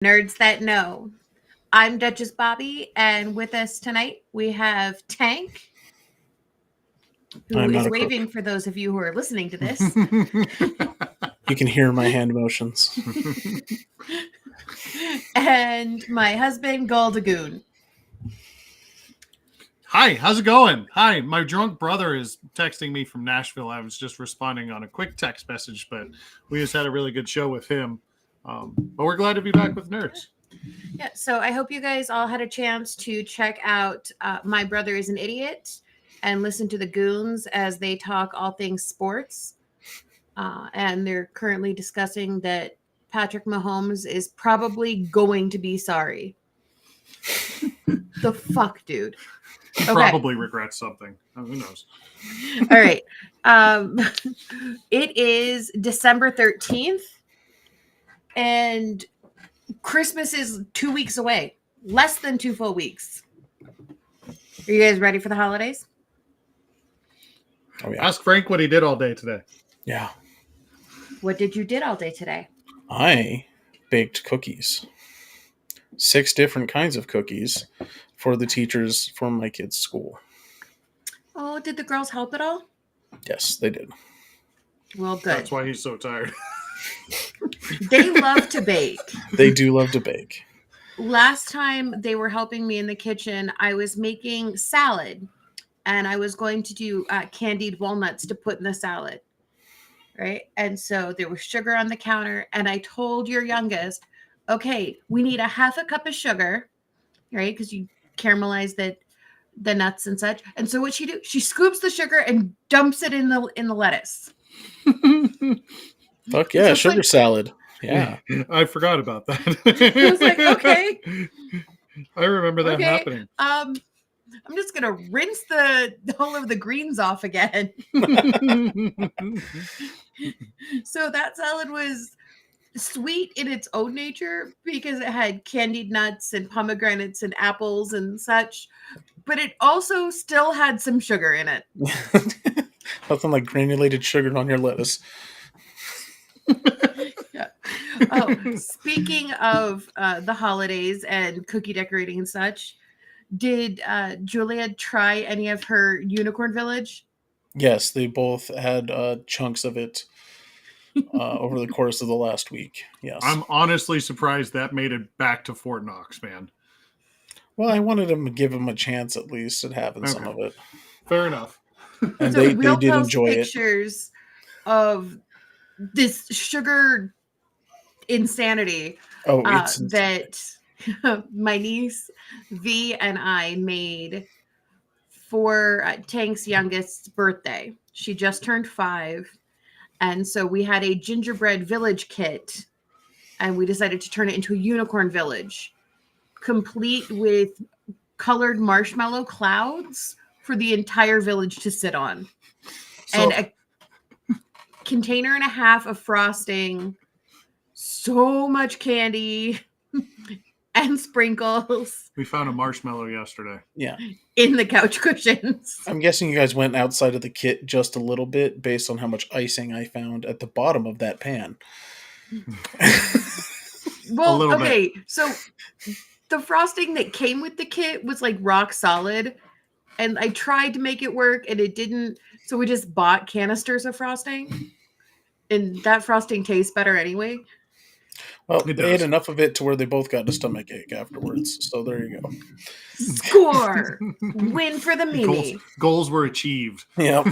Nerds that know. I'm Duchess Bobby, and with us tonight we have Tank, who I'm not is a crook. waving for those of you who are listening to this, You can hear my hand motions. and my husband, Goldagoon. Hi, how's it going? Hi, my drunk brother is texting me from Nashville. I was just responding on a quick text message, but we just had a really good show with him. But we're glad to be back with Nerds. Yeah, so I hope you guys all had a chance to check out My Brother is an Idiot and listen to the Goons as they talk all things sports. And they're currently discussing that Patrick Mahomes is probably going to be sorry. The fuck, dude. He probably regrets something. Who knows? All right. It is December 13th, and Christmas is 2 weeks away. Less than 2 full weeks. Are you guys ready for the holidays? Oh, yeah. Ask Frank what he did all day today. Yeah. What did you did all day today? I baked cookies. 6 different kinds of cookies for the teachers for my kids' school. Oh, did the girls help at all? Yes, they did. Well, good. That's why he's so tired. They love to bake. They do love to bake. Last time they were helping me in the kitchen, I was making salad, and I was going to do candied walnuts to put in the salad, right? And so there was sugar on the counter, and I told your youngest, okay, we need a half a cup of sugar, right? Because you caramelize the nuts and such. And so what she do? She scoops the sugar and dumps it in the lettuce. Fuck yeah, So sugar like, salad. Yeah. I forgot about that. I was like, okay. I remember that happening. I'm just gonna rinse all of the greens off again. So that salad was sweet in its own nature because it had candied nuts and pomegranates and apples and such, but it also still had some sugar in it. Nothing like granulated sugar on your lettuce. Yeah. Oh, speaking of the holidays and cookie decorating and such, did Julia try any of her Unicorn Village? Yes, they both had chunks of it over the course of the last week. Yes. I'm honestly surprised that made it back to Fort Knox, man. Well, I wanted them to give them a chance at least at having some of it. Fair enough. And So they we'll did post enjoy pictures of this sugar insanity that my niece V and I made for Tank's youngest's birthday. She just turned 5, and so we had a gingerbread village kit, and we decided to turn it into a unicorn village, complete with colored marshmallow clouds for the entire village to sit on. And a container and a half of frosting, so much candy, and sprinkles. We found a marshmallow yesterday. Yeah. In the couch cushions. I'm guessing you guys went outside of the kit just a little bit based on how much icing I found at the bottom of that pan. Well, okay, so the frosting that came with the kit was like rock solid, and I tried to make it work and it didn't, so we just bought canisters of frosting, and that frosting tastes better anyway. Well, they ate enough of it to where they both got a stomach ache afterwards, so there you go. Score! Win for the Mimi. Goals were achieved. Yep.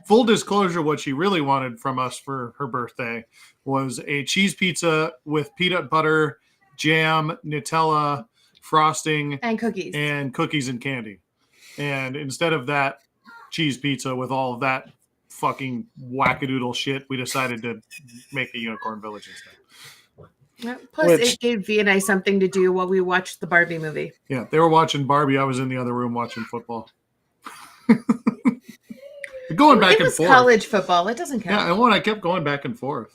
Full disclosure, what she really wanted from us for her birthday was a cheese pizza with peanut butter, jam, Nutella, frosting, and cookies and candy. And instead of that cheese pizza with all of that fucking wackadoodle shit, we decided to make a Unicorn Village instead. Yeah, plus, it gave V and I something to do while we watched the Barbie movie. Yeah, they were watching Barbie. I was in the other room watching football. Going back and forth. College football. It doesn't count. Yeah, I kept going back and forth.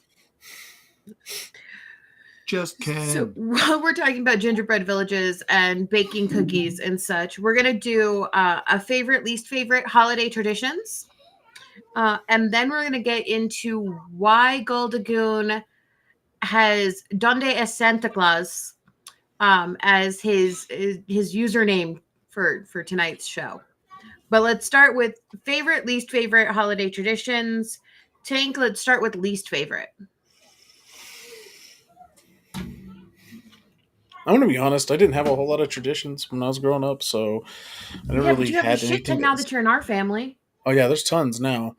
Just kidding. So while we're talking about gingerbread villages and baking cookies and such, we're going to do a favorite, least favorite holiday traditions. And then we're going to get into why Goldagoon has Donde es Santa Claus as his username for tonight's show. But let's start with favorite, least favorite holiday traditions. Tank, let's start with least favorite. I'm going to be honest. I didn't have a whole lot of traditions when I was growing up, so I didn't really have had a shit anything. ton now that you're in our family. Oh yeah, there's tons now.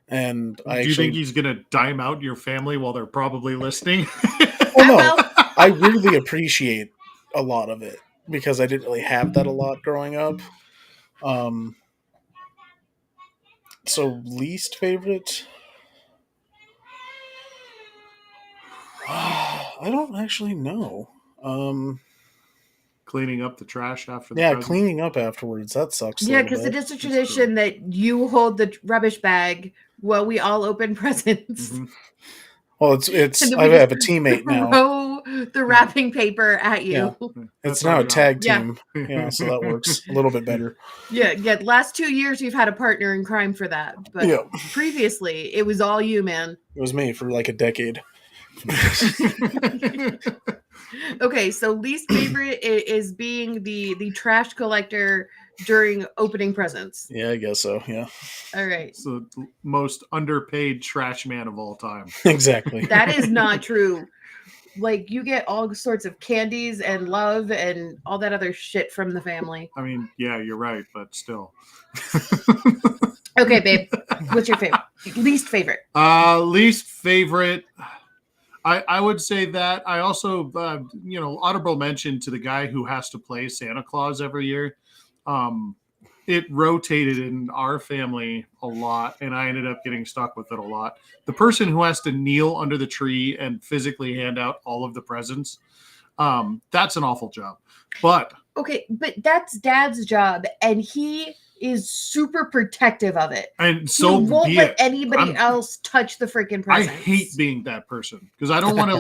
And do you think he's going to dime out your family while they're probably listening? Well, no, I really appreciate a lot of it because I didn't really have that a lot growing up. So least favorite. I don't actually know. Cleaning up the trash after the presents. Cleaning up afterwards. That sucks. Yeah, because it is a tradition that you hold the rubbish bag while we all open presents. Mm-hmm. Well, it's I have a teammate now. Throw the wrapping paper at you. Yeah. It's now a tag team. Yeah, so that works a little bit better. Yeah. Last 2 years we've had a partner in crime for that, but previously it was all you, man. It was me for like a decade. Okay, so least favorite is being the trash collector during opening presents. Yeah, I guess so. Yeah. All right. So the most underpaid trash man of all time. Exactly. That is not true. Like, you get all sorts of candies and love and all that other shit from the family. I mean, yeah, you're right, but still. Okay, babe. What's your favorite? Least favorite? Least favorite. I would say that I also, honorable mention to the guy who has to play Santa Claus every year. It rotated in our family a lot, and I ended up getting stuck with it a lot. The person who has to kneel under the tree and physically hand out all of the presents, that's an awful job. But that's Dad's job, and he is super protective of it. And so he won't let anybody else touch the freaking presents. I hate being that person because I don't want to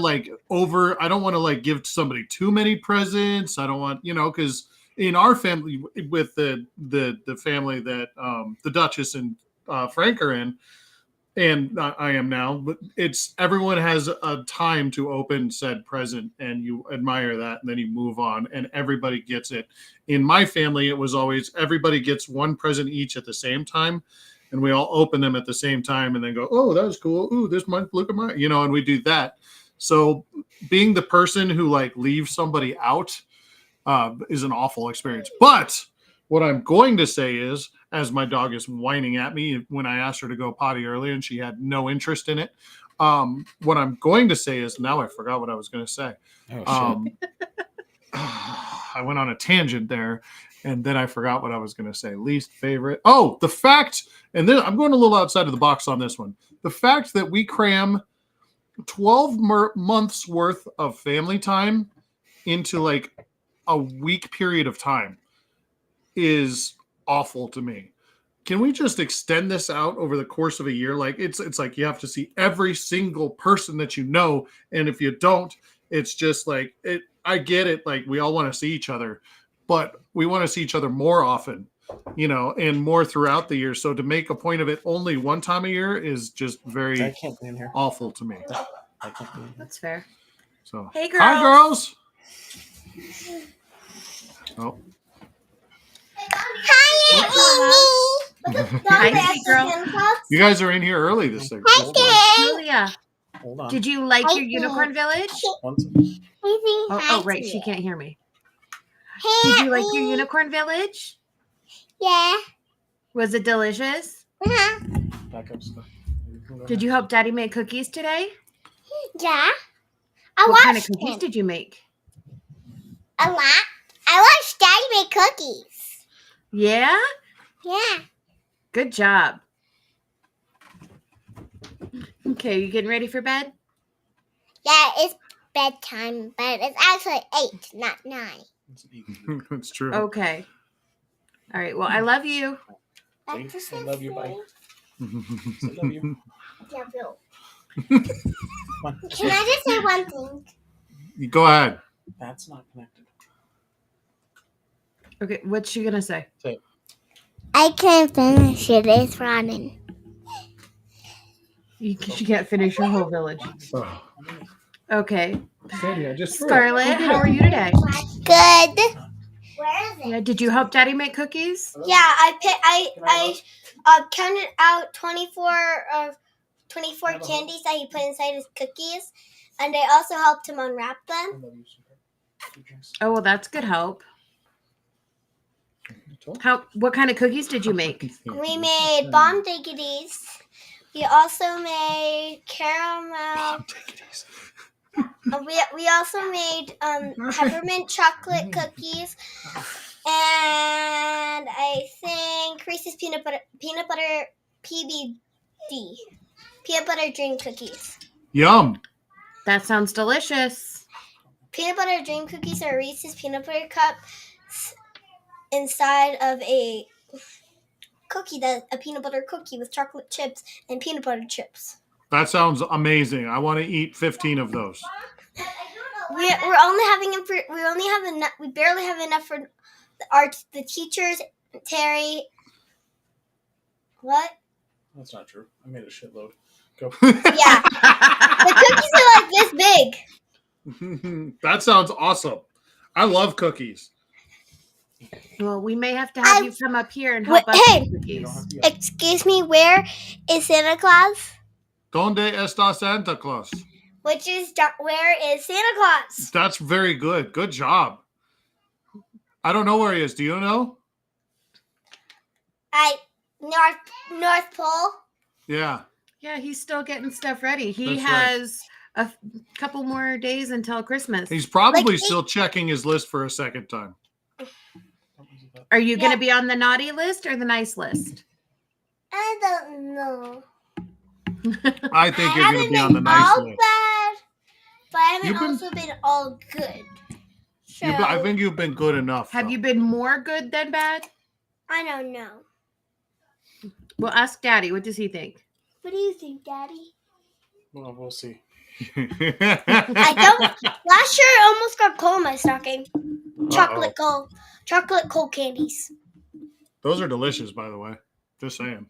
I don't want to give somebody too many presents. I don't want, because in our family with the family that the Duchess and Frank are in, and I am now, but it's everyone has a time to open said present, and you admire that, and then you move on, and everybody gets it. In my family, it was always everybody gets one present each at the same time, and we all open them at the same time, and then go, "Oh, that was cool. Ooh, this might look at my," and we do that. So being the person who leaves somebody out is an awful experience. But what I'm going to say is, as my dog is whining at me when I asked her to go potty earlier and she had no interest in it, what I'm going to say is, now I forgot what I was going to say. Oh, shit. I went on a tangent there, and then I forgot what I was going to say. Least favorite. Oh, the fact, and then I'm going a little outside of the box on this one. The fact that we cram 12 months worth of family time into a week period of time is awful to me. Can we just extend this out over the course of a year? It's like you have to see every single person that you know, and if you don't, it's just it. I get it. We all want to see each other, but we want to see each other more often, and more throughout the year. So to make a point of it only one time a year is just very awful to me. That's fair. So hey, girls. Hi, girls. Oh. Hi, girl. You guys are in here early this thing. Julia, hold on. Did you like your Unicorn Village? Oh, right. She can't hear me. Did you like your Unicorn Village? Yeah. Was it delicious? Back up stuff. Did you help Daddy make cookies today? Yeah. What kind of cookies did you make? A lot. I watched Daddy make cookies. Yeah? Yeah. Good job. Okay, you getting ready for bed? Yeah, it's bedtime, but it's actually 8, not 9. That's true. Okay. All right. Well, I love you. I love you. Bye. I love you. Can I just say one thing? Go ahead. That's not connected. Okay, what's she gonna say? I can't finish it. It's running. She can't finish her whole village. Okay. Daddy, I just Scarlett, how are you today? Good. Where is it? Yeah, did you help Daddy make cookies? Yeah, I counted out 24 candies that he put inside his cookies, and I also helped him unwrap them. Oh, well, that's good help. What kind of cookies did you make? We made bomb diggities. We also made caramel. We also made peppermint chocolate cookies, and I think Reese's peanut butter PBD, peanut butter dream cookies. Yum. That sounds delicious. Peanut butter dream cookies are Reese's peanut butter cups inside of a peanut butter cookie with chocolate chips and peanut butter chips. That sounds amazing. I want to eat 15 of those. We barely have enough for the teachers. Terry, what? That's not true. I made a shitload. Go. Yeah, the cookies are like this big. That sounds awesome. I love cookies. Well, we may have to have you come up here and help us Hey, make cookies. Excuse me, where is Santa Claus? ¿Dónde está Santa Claus? Where is Santa Claus? That's very good. Good job. I don't know where he is. Do you know? North Pole. Yeah. Yeah, he's still getting stuff ready. He That's has a couple more days until Christmas. He's probably still checking his list for a second time. Are you going to be on the naughty list or the nice list? I don't know. I think you're going to be on the nice list. Bad, but I haven't also been all good. So, I think you've been good enough. Have you been more good than bad? I don't know. Well, ask Daddy. What does he think? What do you think, Daddy? Well, we'll see. I don't. Last year, I almost got coal in my stocking. Chocolate coal candies. Those are delicious, by the way. Just saying.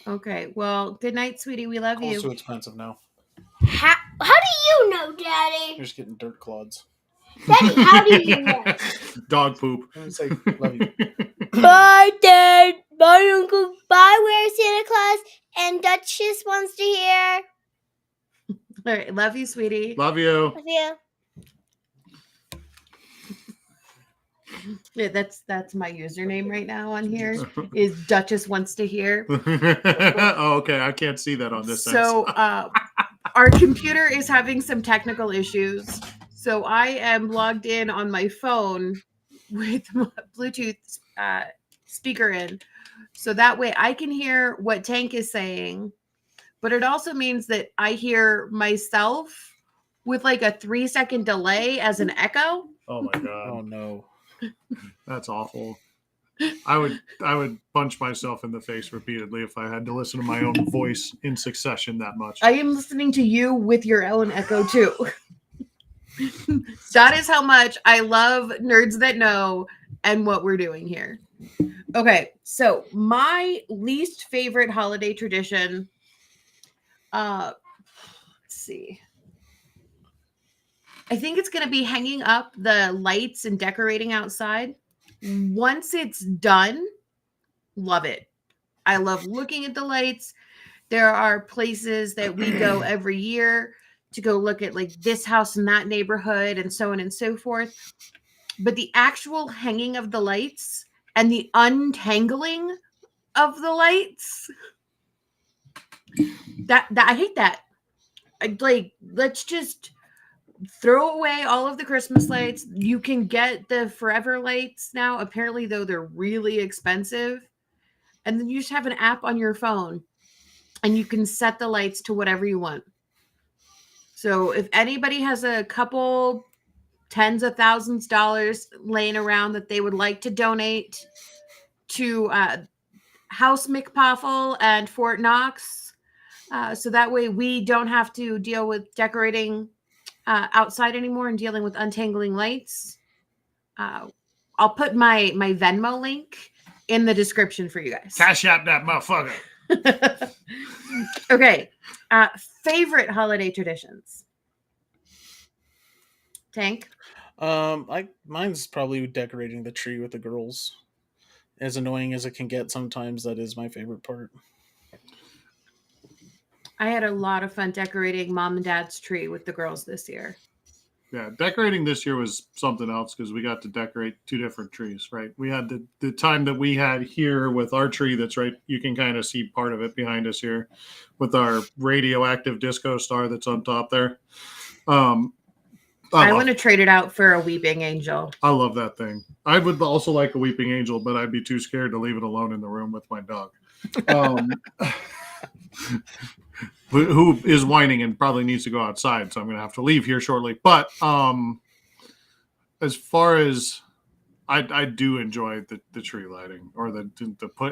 Okay. Well, good night, sweetie. We love you. Too expensive now. How do you know, Daddy? You're just getting dirt clods. Daddy, how do you know? Dog poop. Say, love you. Bye, Dad. Bye, Uncle. Bye, where's Santa Claus? And Duchess wants to hear. All right. Love you, sweetie. Love you. Love you. Yeah, that's my username right now on here. Is Duchess wants to hear. Oh, okay. I can't see that on this. So our computer is having some technical issues. So I am logged in on my phone with my Bluetooth speaker in. So that way I can hear what Tank is saying. But it also means that I hear myself with like a 3-second delay as an echo. Oh my God. Oh no. That's awful. I would punch myself in the face repeatedly if I had to listen to my own voice in succession that much. I am listening to you with your own echo too. That is how much I love Nerds That Know and what we're doing here. Okay, so my least favorite holiday tradition. Let's see. I think it's going to be hanging up the lights and decorating outside. Once it's done, love it. I love looking at the lights. There are places that we go every year to go look at like this house in that neighborhood and so on and so forth. But the actual hanging of the lights and the untangling of the lights, that I hate that. Let's just throw away all of the Christmas lights. You can get the forever lights now, apparently, though they're really expensive. And then you just have an app on your phone and you can set the lights to whatever you want. So if anybody has a couple tens of thousands of dollars laying around that they would like to donate to House McPoffle and Fort Knox, so that way we don't have to deal with decorating outside anymore and dealing with untangling lights, I'll put my Venmo link in the description for you guys. Cash app that motherfucker. Okay. Favorite holiday traditions. Tank? Mine's probably decorating the tree with the girls. As annoying as it can get sometimes, that is my favorite part. I had a lot of fun decorating Mom and Dad's tree with the girls this year. Yeah, decorating this year was something else because we got to decorate 2 different trees, right? We had the time that we had here with our tree that's right. You can kind of see part of it behind us here with our radioactive disco star that's on top there. I want to trade it out for a weeping angel. I love that thing. I would also like a weeping angel, but I'd be too scared to leave it alone in the room with my dog. Who is whining and probably needs to go outside, so I'm going to have to leave here shortly. But as far as I do enjoy the tree lighting or the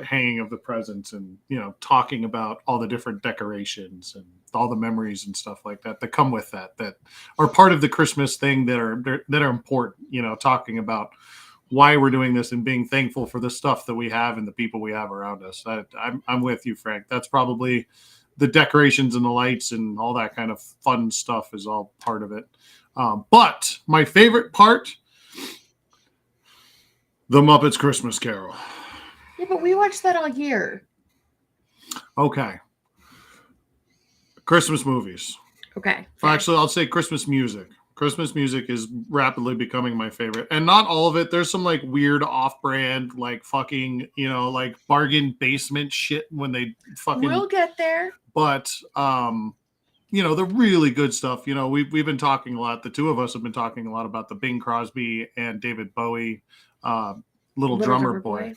hanging of the presents and talking about all the different decorations and all the memories and stuff like that come with that are part of the Christmas thing that are important. Talking about why we're doing this and being thankful for the stuff that we have and the people we have around us. I'm with you, Frank. That's probably the decorations and the lights and all that kind of fun stuff is all part of it. But my favorite part, The Muppets Christmas Carol. Yeah, but we watched that all year. Okay. Christmas movies. Okay. Actually, I'll say Christmas music. Christmas music is rapidly becoming my favorite. And not all of it. There's some like weird off-brand, like fucking, like bargain basement shit when they fucking... We'll get there. But, the really good stuff, we've been talking a lot. The two of us have been talking a lot about the Bing Crosby and David Bowie, Little Drummer Boy.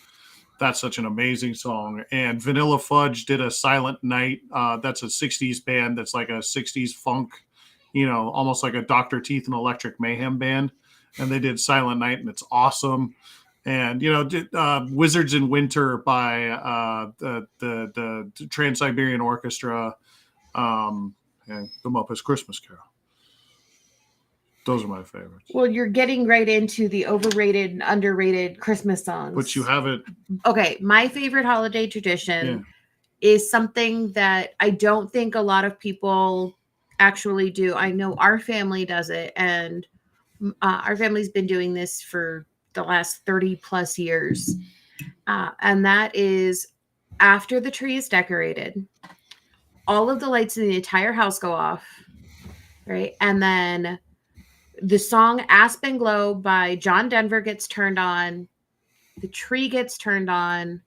That's such an amazing song. And Vanilla Fudge did a Silent Night. That's a 60s band. That's like a 60s funk, almost like a Dr. Teeth and Electric Mayhem band. And they did Silent Night, and it's awesome. And, Wizards in Winter by the Trans-Siberian Orchestra and The Muppets Christmas Carol. Those are my favorites. Well, you're getting right into the overrated and underrated Christmas songs. But you have it. Okay, my favorite holiday tradition is something that I don't think a lot of people actually do. I know our family does it, and our family's been doing this for the last 30 plus years. And that is after the tree is decorated, all of the lights in the entire house go off, right? And then the song Aspen Glow by John Denver gets turned on. The tree gets turned on.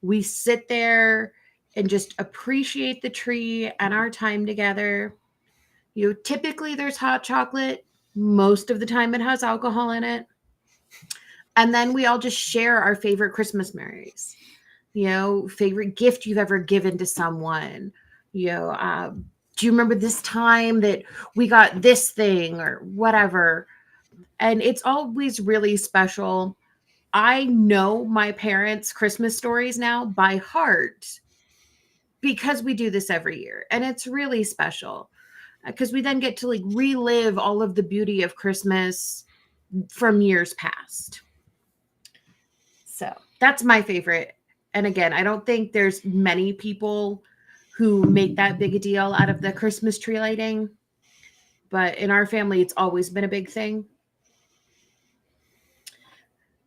We sit there and just appreciate the tree and our time together. Typically there's hot chocolate. Most of the time it has alcohol in it. And then we all just share our favorite Christmas memories, favorite gift you've ever given to someone. Do you remember this time that we got this thing or whatever? And it's always really special. I know my parents' Christmas stories now by heart because we do this every year. And it's really special because we then get to relive all of the beauty of Christmas from years past. So that's my favorite. And again, I don't think there's many people who make that big a deal out of the Christmas tree lighting. But in our family, it's always been a big thing.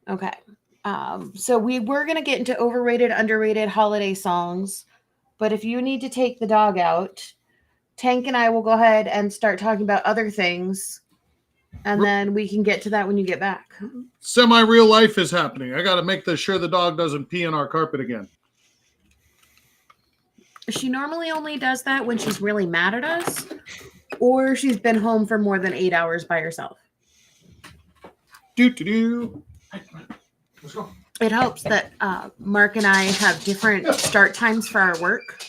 Okay. So we were going to get into overrated, underrated holiday songs. But if you need to take the dog out, Tank and I will go ahead and start talking about other things. And then we can get to that when you get back. Semi-real life is happening. I got to make sure the dog doesn't pee on our carpet again. She normally only does that when she's really mad at us or she's been home for more than 8 hours by herself. Let's go. It helps that Mark and I have different start times for our work.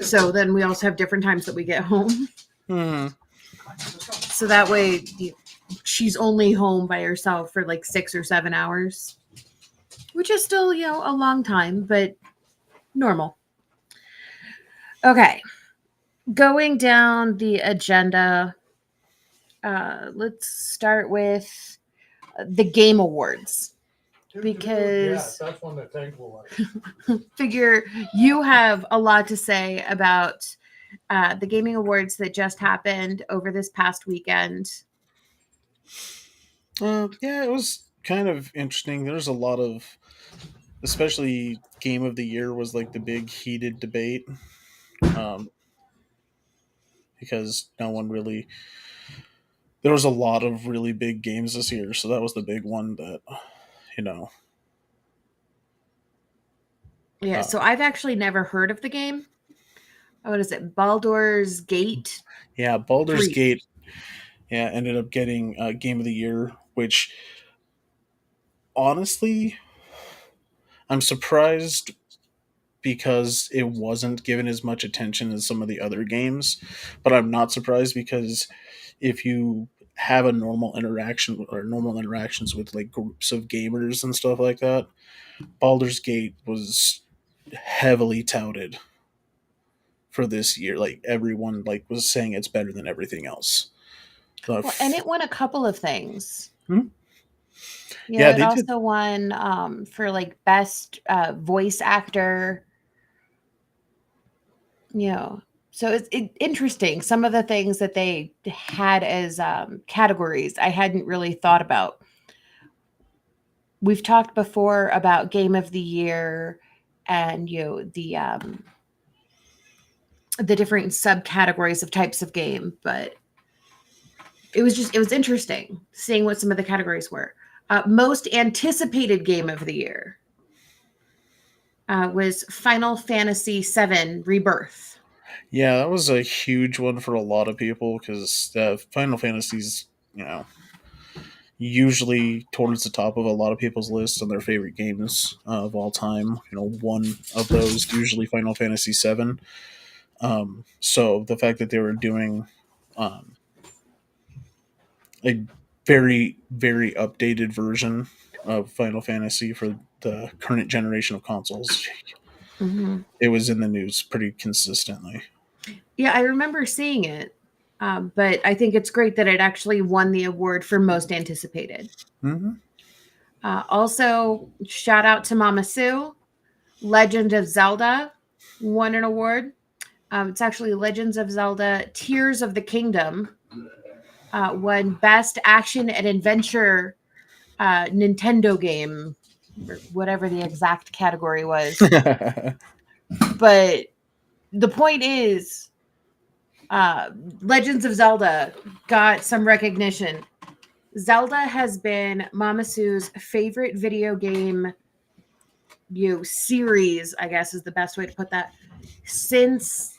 So then we also have different times that we get home. So that way she's only home by herself for 6 or 7 hours, which is still, a long time, but normal. Okay. Going down the agenda, let's start with the Game Awards. Because that's one that Tank will like. Figure you have a lot to say about the gaming awards that just happened over this past weekend. Yeah, it was kind of interesting. There's a lot of, especially Game of the Year was like the big heated debate, um, because no one really. There was a lot of really big games this year, so that was the big one that, you know. Yeah, so I've actually never heard of the game. What is it? Baldur's Gate? Yeah, Baldur's 3. Gate. Yeah, ended up getting Game of the Year, which honestly, I'm surprised because it wasn't given as much attention as some of the other games. But I'm not surprised because if you have a normal interaction or normal interactions with like groups of gamers and stuff like that, Baldur's Gate was heavily touted for this year. Like everyone like was saying it's better than everything else. Well, and it won a couple of things. Yeah, It they also did. won for like best voice actor. So it's interesting. Some of the things that they had as categories I hadn't really thought about. We've talked before about Game of the Year and the different subcategories of types of game, but it was interesting seeing what some of the categories were. Most anticipated Game of the Year was Final Fantasy VII Rebirth. Yeah, that was a huge one for a lot of people because Final Fantasy's, usually towards the top of a lot of people's lists on their favorite games of all time. One of those usually Final Fantasy VII. So the fact that they were doing um, a very, very updated version of Final Fantasy for the current generation of consoles, it was in the news pretty consistently. Yeah, I remember seeing it, but I think it's great that it actually won the award for most anticipated. Mm-hmm. Also, shout out to Mama Sue. Legend of Zelda won an award. It's actually Legends of Zelda Tears of the Kingdom won Best Action and Adventure Nintendo Game, or whatever the exact category was. But the point is, Legends of Zelda got some recognition. Zelda has been Mama Sue's favorite video game series, I guess is the best way to put that, since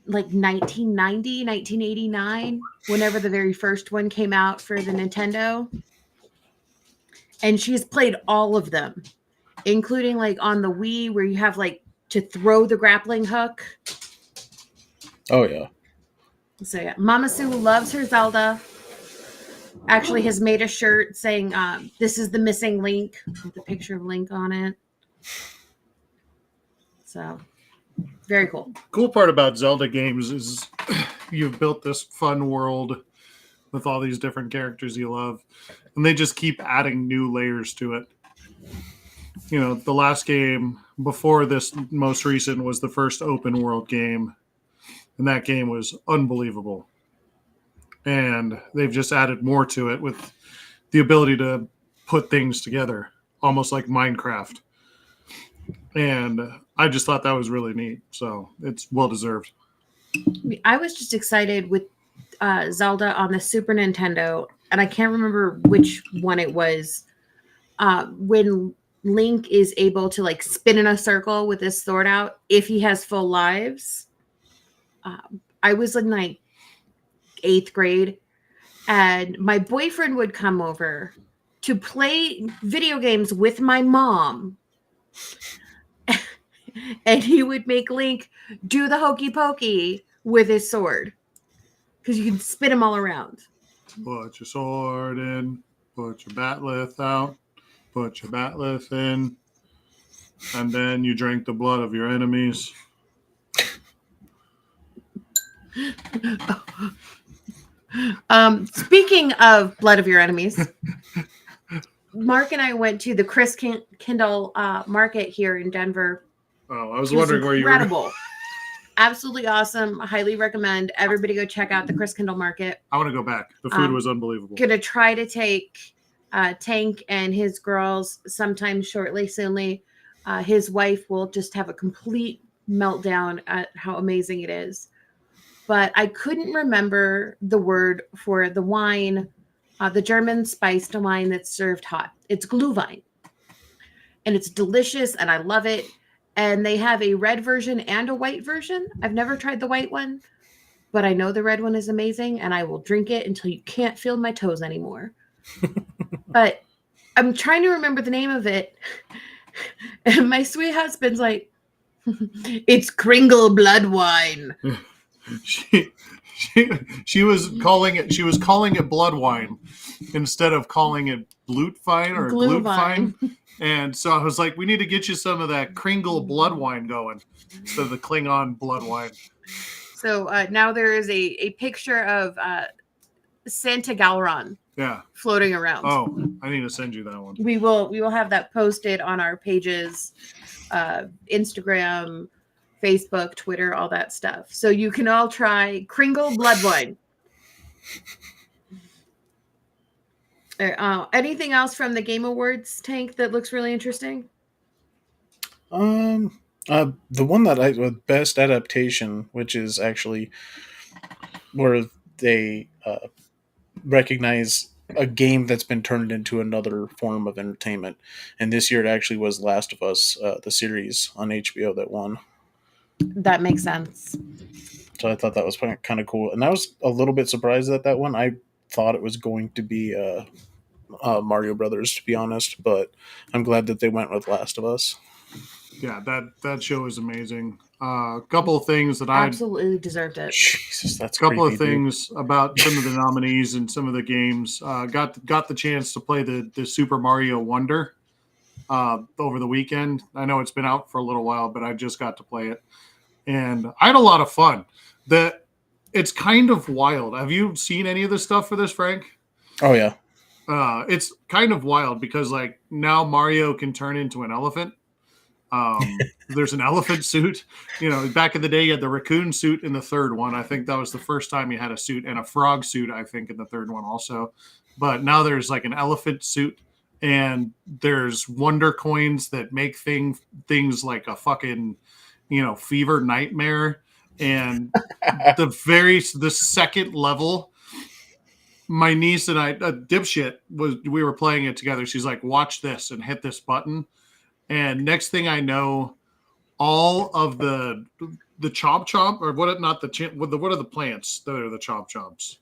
like 1990, 1989, whenever the very first one came out for the Nintendo. And she's played all of them, including like on the Wii where you have like to throw the grappling hook. Oh, yeah. So yeah, Mama Sue loves her Zelda. Actually has made a shirt saying, this is the missing Link, with a picture of Link on it. So, very cool. Cool part about Zelda games is you've built this fun world with all these different characters you love, and they just keep adding new layers to it. The last game before this most recent was the first open world game, and that game was unbelievable. And they've just added more to it with the ability to put things together, almost like Minecraft. And I just thought that was really neat. So it's well-deserved. I was just excited with Zelda on the Super Nintendo, and I can't remember which one it was, when Link is able to like spin in a circle with his sword out if he has full lives. I was in like 8th grade, and my boyfriend would come over to play video games with my mom. And he would make Link do the hokey pokey with his sword because you can spin him all around. Put your sword in, put your batleth out, put your batleth in, and then you drink the blood of your enemies. Speaking of blood of your enemies, Mark and I went to the Chris Kindle market here in Denver. Oh, I was wondering where you were. absolutely awesome. Highly recommend everybody go check out the Chris Kindle Market. I want to go back. The food was unbelievable. Gonna try to take Tank and his girls sometime shortly, soonly. His wife will just have a complete meltdown at how amazing it is. But I couldn't remember the word for the wine, the German spiced wine that's served hot. It's Glühwein. And it's delicious, and I love it. And they have a red version and a white version. I've never tried the white one, but I know the red one is amazing, and I will drink it until you can't feel my toes anymore. But I'm trying to remember the name of it. And my sweet husband's like, it's Kringle blood wine. She was calling it blood wine instead of calling it Blutwein or Glühwein. And so I was like, we need to get you some of that Kringle blood wine going instead of the Klingon blood wine. So now there is a picture of Santa Galron floating around. Oh, I need to send you that one. We will have that posted on our pages, Instagram, Facebook, Twitter, all that stuff. So you can all try Kringle blood wine. Anything else from the Game Awards, Tank, that looks really interesting? The one that best adaptation, which is actually where they recognize a game that's been turned into another form of entertainment. And this year it actually was Last of Us, the series on HBO that won. That makes sense. So I thought that was kind of cool. And I was a little bit surprised at that one. I thought it was going to be Mario Brothers, to be honest, but I'm glad that they went with Last of Us. Yeah, that show is amazing. A couple of things that I absolutely deserved it. Jesus, that's a couple creepy, of things about some of the nominees and some of the games. Got the chance to play the Super Mario Wonder over the weekend. I know it's been out for a little while, but I just got to play it, and I had a lot of fun. It's kind of wild. Have you seen any of the stuff for this, Frank? Oh yeah. It's kind of wild because like now Mario can turn into an elephant. There's an elephant suit. You know, back in the day, you had the raccoon suit in the third one. I think that was the first time you had a suit, and a frog suit, I think, in the third one also. But now there's like an elephant suit, and there's wonder coins that make things like a fucking, fever nightmare. And the second level, my niece and I, dipshit, we were playing it together. She's like, watch this and hit this button. And next thing I know, all of the chomp or what are the plants that are the chomps?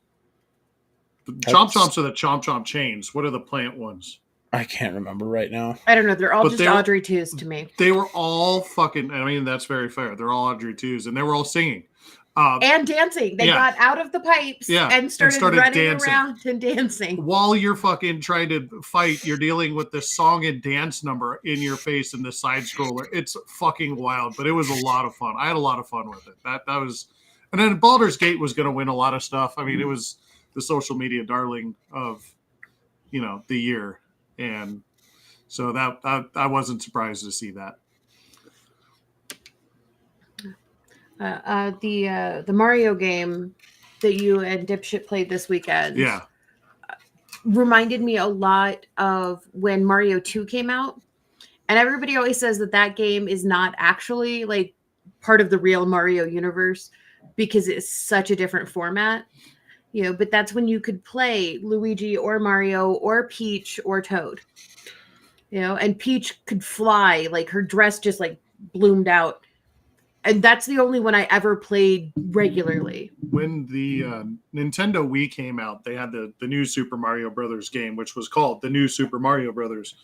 The chomps are the chomp chains. What are the plant ones? I can't remember right now. I don't know. They're all just Audrey 2s to me. They were all fucking. I mean, that's very fair. They're all Audrey 2s, and they were all singing. And dancing. They got out of the pipes and started running dancing around and dancing. While you're fucking trying to fight, you're dealing with this song and dance number in your face in the side scroller. It's fucking wild, but it was a lot of fun. I had a lot of fun with it. That was, and then Baldur's Gate was going to win a lot of stuff. I mean, it was the social media darling of, the year, and so that I wasn't surprised to see that. The Mario game that you and Dipshit played this weekend reminded me a lot of when Mario 2 came out. And everybody always says that game is not actually like part of the real Mario universe because it's such a different format. But that's when you could play Luigi or Mario or Peach or Toad. And Peach could fly, like her dress just like bloomed out. And that's the only one I ever played regularly. When the Nintendo Wii came out, they had the new Super Mario Brothers game, which was called the New Super Mario Brothers.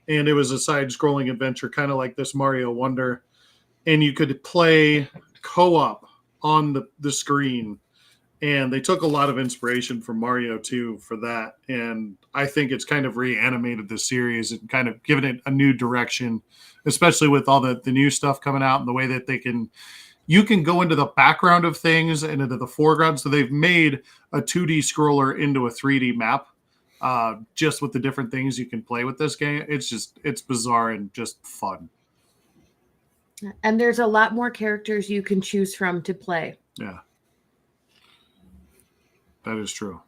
And it was a side-scrolling adventure, kind of like this Mario Wonder. And you could play co-op on the screen. And they took a lot of inspiration from Mario 2 for that. And I think it's kind of reanimated the series and kind of given it a new direction, especially with all the new stuff coming out and the way that you can go into the background of things and into the foreground. So they've made a 2D scroller into a 3D map just with the different things you can play with this game. It's bizarre and just fun. And there's a lot more characters you can choose from to play. Yeah. That is true.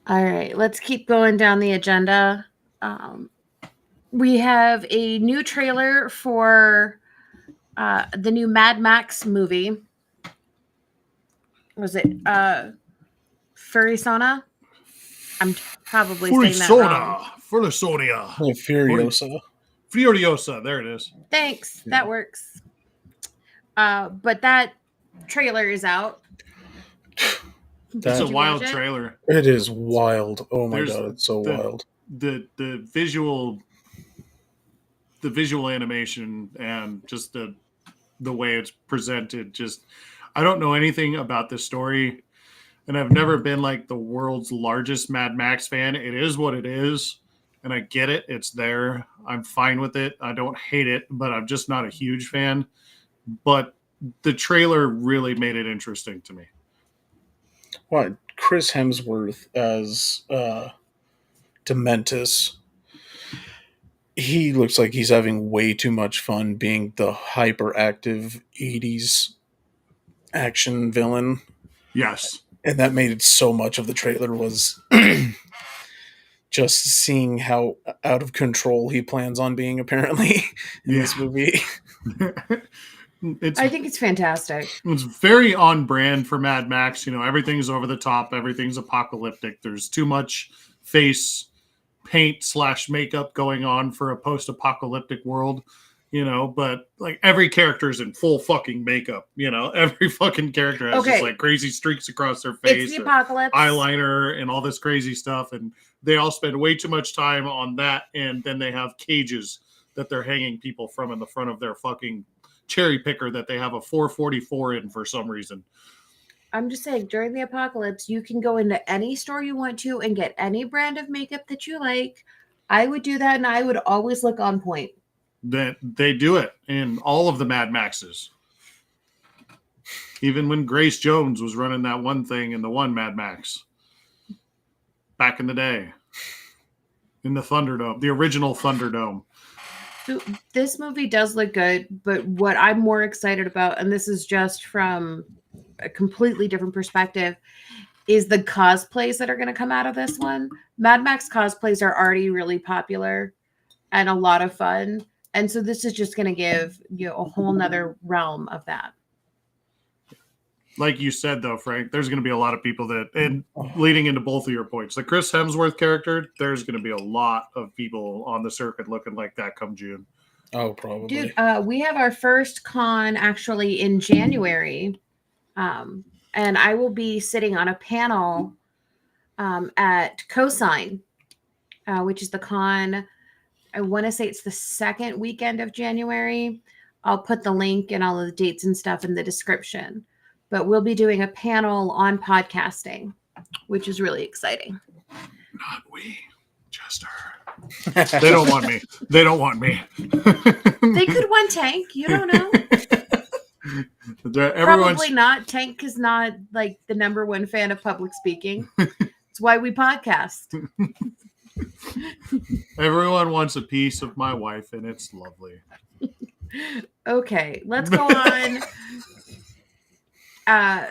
All right, let's keep going down the agenda. We have a new trailer for the new Mad Max movie. Was it Furiosa? I'm probably saying that wrong. Furiosa. Furiosa, there it is. Thanks, that works. But that trailer is out. It's a wild trailer. It is wild. Oh my god, it's so wild. The visual animation and just the way it's presented. Just, I don't know anything about this story, and I've never been like the world's largest Mad Max fan. It is what it is, and I get it. It's there. I'm fine with it. I don't hate it, but I'm just not a huge fan. But the trailer really made it interesting to me. What? Chris Hemsworth as Dementus. He looks like he's having way too much fun being the hyperactive 80s action villain. Yes. And that made it so much of the trailer was just seeing how out of control he plans on being apparently in this movie. I think it's fantastic. It's very on brand for Mad Max. You know, everything's over the top. Everything's apocalyptic. There's too much face paint / makeup going on for a post-apocalyptic world, you know, but like every character is in full fucking makeup, you know, every fucking character has just like crazy streaks across their face, it's the apocalypse, eyeliner and all this crazy stuff, and they all spend way too much time on that, and then they have cages that they're hanging people from in the front of their fucking cherry picker that they have a 444 in for some reason. I'm just saying, during the apocalypse, you can go into any store you want to and get any brand of makeup that you like. I would do that, and I would always look on point. That they do it in all of the Mad Maxes. Even when Grace Jones was running that one thing in the one Mad Max. Back in the day. In the Thunderdome. The original Thunderdome. So this movie does look good, but what I'm more excited about, and this is just from a completely different perspective, is the cosplays that are going to come out of this one. Mad Max cosplays are already really popular and a lot of fun. And so this is just going to give you a whole nother realm of that. Like you said, though, Frank, there's going to be a lot of people that, and leading into both of your points, the Chris Hemsworth character, there's going to be a lot of people on the circuit looking like that come June. Oh, probably. Dude, we have our first con actually in January. And I will be sitting on a panel at Cosign, which is the con. I want to say it's the second weekend of January. I'll put the link and all of the dates and stuff in the description. But we'll be doing a panel on podcasting, which is really exciting. Not we, just her. They don't want me. They don't want me. They could want Tank. You don't know. Probably not. Tank is not like the #1 fan of public speaking. It's why we podcast. Everyone wants a piece of my wife, and it's lovely. Okay, let's go on.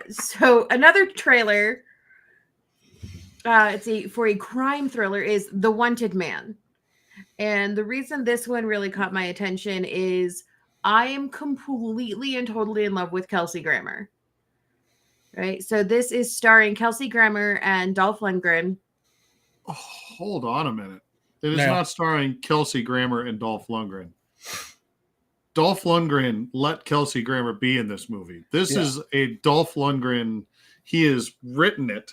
So another trailer, it's for a crime thriller, is The Wanted Man. And the reason this one really caught my attention is I am completely and totally in love with Kelsey Grammer. Right? So this is starring Kelsey Grammer and Dolph Lundgren. Oh, hold on a minute. It is not starring Kelsey Grammer and Dolph Lundgren. Dolph Lundgren let Kelsey Grammer be in this movie. This is a Dolph Lundgren. He has written it.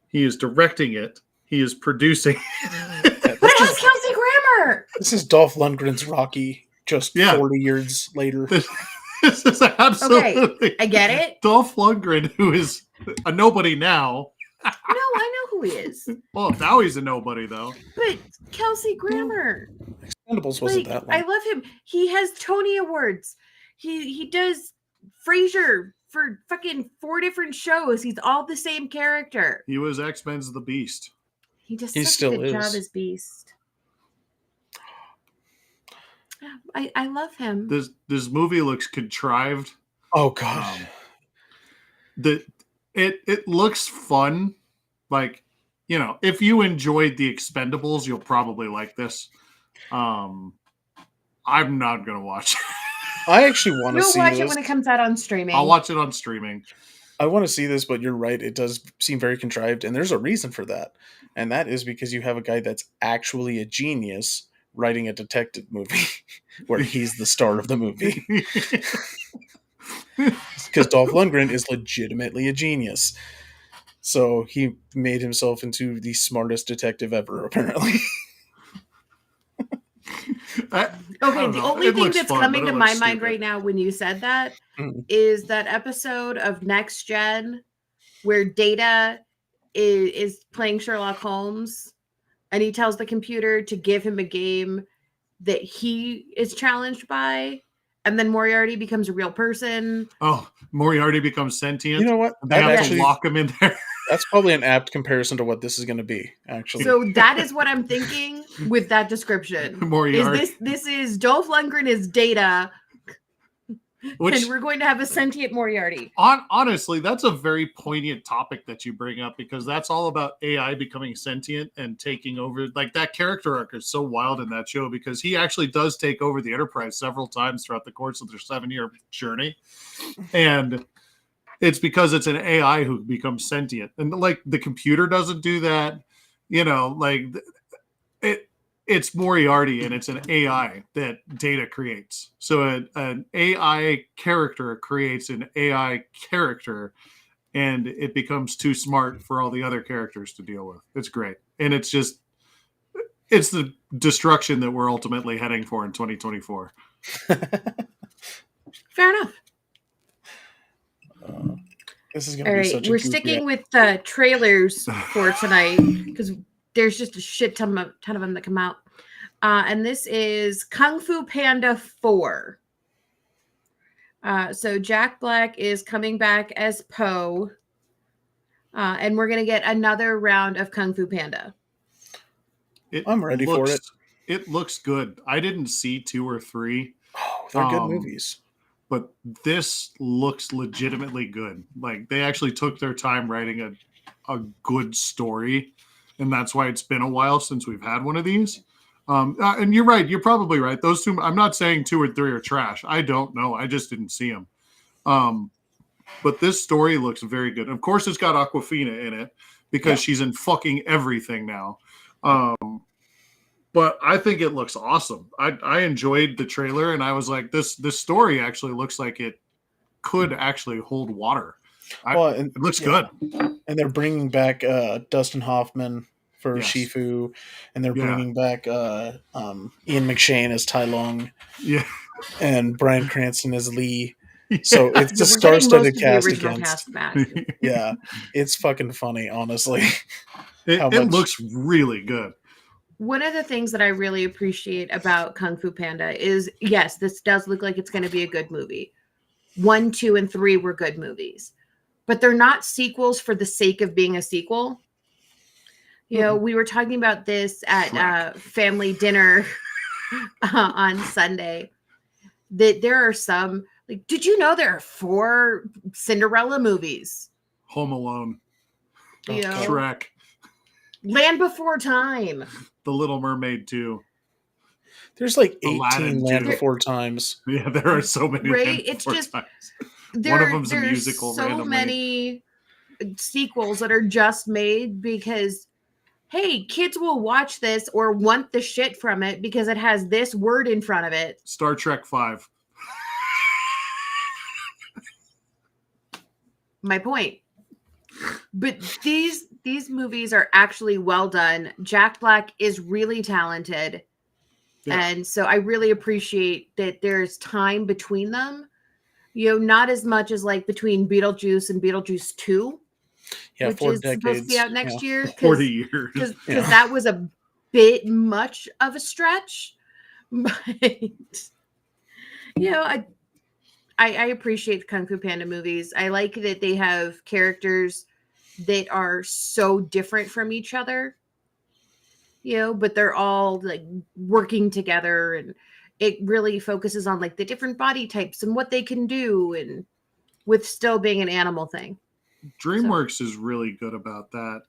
He is directing it. He is producing it. But it was Kelsey Grammer. This is Dolph Lundgren's Rocky, just 40 years later. This is absolutely... Okay, I get it. Dolph Lundgren, who is a nobody now. No, I know who he is. Well, now he's a nobody, though. But Kelsey Grammer. Expendables wasn't that long. I love him. He has Tony Awards. He does Frasier for fucking 4 different shows. He's all the same character. He was X-Men's The Beast. He does such a good job as Beast. I love him. This movie looks contrived. Oh god. It looks fun. Like, if you enjoyed the Expendables, you'll probably like this. I'm not gonna watch it. I actually want to see watch this. it when it comes out on streaming. I'll watch it on streaming. I want to see this, but you're right. It does seem very contrived, and there's a reason for that. And that is because you have a guy that's actually a genius writing a detective movie where he's the star of the movie. Because Dolph Lundgren is legitimately a genius. So he made himself into the smartest detective ever, apparently. The only thing that's coming to my mind right now when you said that is that episode of Next Gen where Data is playing Sherlock Holmes and he tells the computer to give him a game that he is challenged by, and then Moriarty becomes a real person. Oh, Moriarty becomes sentient. You know what? They have to lock him in there. That's probably an apt comparison to what this is going to be, actually. So that is what I'm thinking with that description. Moriarty. This is Dolph Lundgren is Data, and we're going to have a sentient Moriarty. Honestly, that's a very poignant topic that you bring up, because that's all about AI becoming sentient and taking over. Like, that character arc is so wild in that show, because he actually does take over the Enterprise several times throughout the course of their 7-year journey. And it's because it's an AI who becomes sentient. And like, the computer doesn't do that, it's Moriarty, and it's an AI that Data creates. So an AI character creates an AI character, and it becomes too smart for all the other characters to deal with. It's great. And it's the destruction that we're ultimately heading for in 2024. Fair enough. This is going to be such a we're sticking with the trailers for tonight, because there's just a shit ton of them that come out. And this is Kung Fu Panda 4. So Jack Black is coming back as Po. And we're going to get another round of Kung Fu Panda. I'm ready for it. It looks good. I didn't see 2 or 3. Oh, they're good movies. But this looks legitimately good. Like, they actually took their time writing a good story. And that's why it's been a while since we've had one of these. And you're right. You're probably right. Those 2, I'm not saying 2 or 3 are trash. I don't know. I just didn't see them. But this story looks very good. Of course, it's got Awkwafina in it, because she's in fucking everything now. But I think it looks awesome. I enjoyed the trailer, and I was like, this story actually looks like it could actually hold water. It looks good. And they're bringing back Dustin Hoffman for Shifu, and they're bringing back Ian McShane as Tai Lung, and Bryan Cranston as Lee. So it's a star-studded cast again. Yeah, it's fucking funny, honestly. It looks really good. One of the things that I really appreciate about Kung Fu Panda is, yes, this does look like it's going to be a good movie. 1, 2, and 3 were good movies, but they're not sequels for the sake of being a sequel. You know, we were talking about this at family dinner on Sunday, that there are some, like, did you know there are 4 Cinderella movies? Home Alone. Shrek. Land Before Time. The Little Mermaid 2. There's like 18 Land Before Times. Yeah, there are so many. Right? It's just times. One of them's a musical. So randomly. many sequels that are just made because, hey, kids will watch this or want the shit from it because it has this word in front of it. Star Trek 5. My point. But these movies are actually well done. Jack Black is really talented. Yeah. And so I really appreciate that there's time between them. You know, not as much as like between Beetlejuice and Beetlejuice 2. Yeah, which 4 is decades. Supposed to be out next year. 40 years. Because that was a bit much of a stretch. But, you know, I appreciate the Kung Fu Panda movies. I like that they have characters that are so different from each other, you know, but they're all like working together. And, it really focuses on like the different body types and what they can do, and with still being an animal thing. DreamWorks is really good about that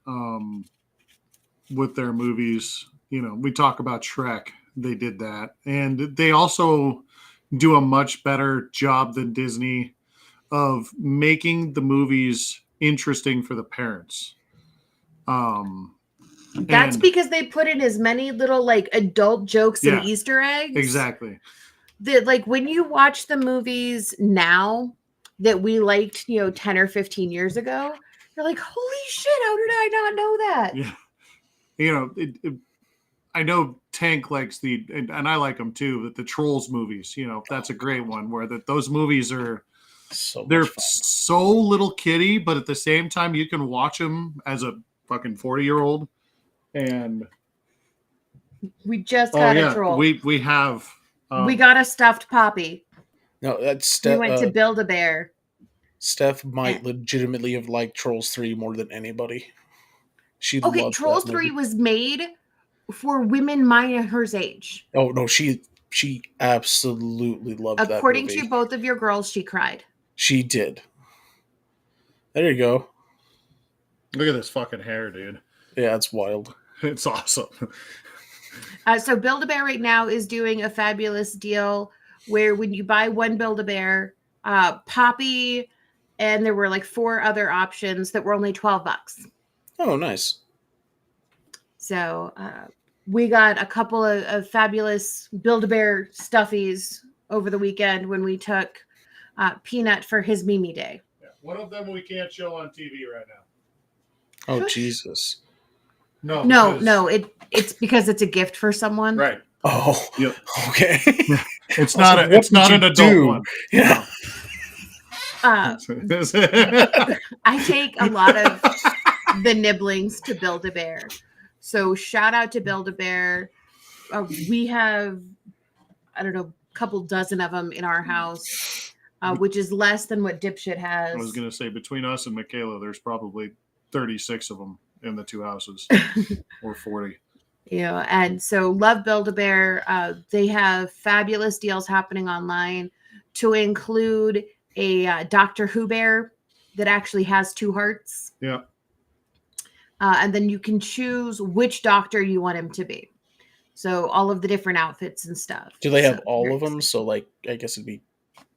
with their movies. You know, we talk about Shrek. They did that. And they also do a much better job than Disney of making the movies interesting for the parents. That's because they put in as many little like adult jokes and Easter eggs. Exactly. That like when you watch the movies now that we liked, 10 or 15 years ago, you're like, holy shit, how did I not know that? Yeah. You know, I know Tank likes and I like them too, the Trolls movies, that's a great one where those movies are, they're so little kiddie, but at the same time, you can watch them as a fucking 40-year-old. And we just got a troll. We have. We got a stuffed Poppy. No, that's Steph. We went to Build-A-Bear. Steph might legitimately have liked Trolls 3 more than anybody. She loved Trolls 3 was made for women my her age. Oh no, she absolutely loved that movie. According to both of your girls, she cried. She did. There you go. Look at this fucking hair, dude. Yeah, it's wild. It's awesome. So Build-A-Bear right now is doing a fabulous deal where when you buy one Build-A-Bear, Poppy, and there were like 4 other options that were only $12. Oh, nice. So we got a couple of fabulous Build-A-Bear stuffies over the weekend when we took Peanut for his Mimi Day. Yeah. One of them we can't show on TV right now. Oh, Jesus. No. It's because it's a gift for someone. Right. Oh, yep. Okay. It's not an adult one. Yeah. I take a lot of the nibblings to Build-A-Bear. So shout out to Build-A-Bear. We have, I don't know, a couple dozen of them in our house, which is less than what Dipshit has. I was going to say, between us and Michaela, there's probably 36 of them in the 2 houses, or 40. And so love Build-A-Bear. They have fabulous deals happening online, to include a Doctor Who bear that actually has 2 hearts. Yeah. And then you can choose which doctor you want him to be. So all of the different outfits and stuff. Do they have all of them? So like, I guess it'd be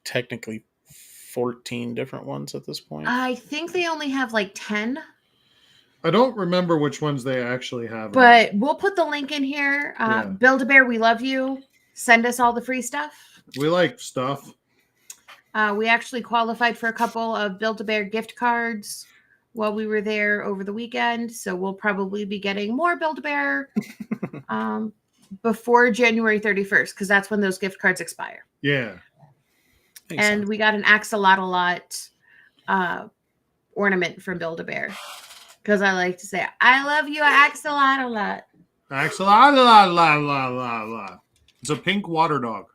technically 14 different ones at this point. I think they only have like 10. I don't remember which ones they actually have. But we'll put the link in here. Build-A-Bear, we love you. Send us all the free stuff. We like stuff. We actually qualified for a couple of Build-A-Bear gift cards while we were there over the weekend. So we'll probably be getting more Build-A-Bear before January 31st, because that's when those gift cards expire. Yeah. And we got an Axolot ornament from Build-A-Bear. Because I like to say, I love you, Axolot a lot. Axolot a lot, lot. It's a pink water dog.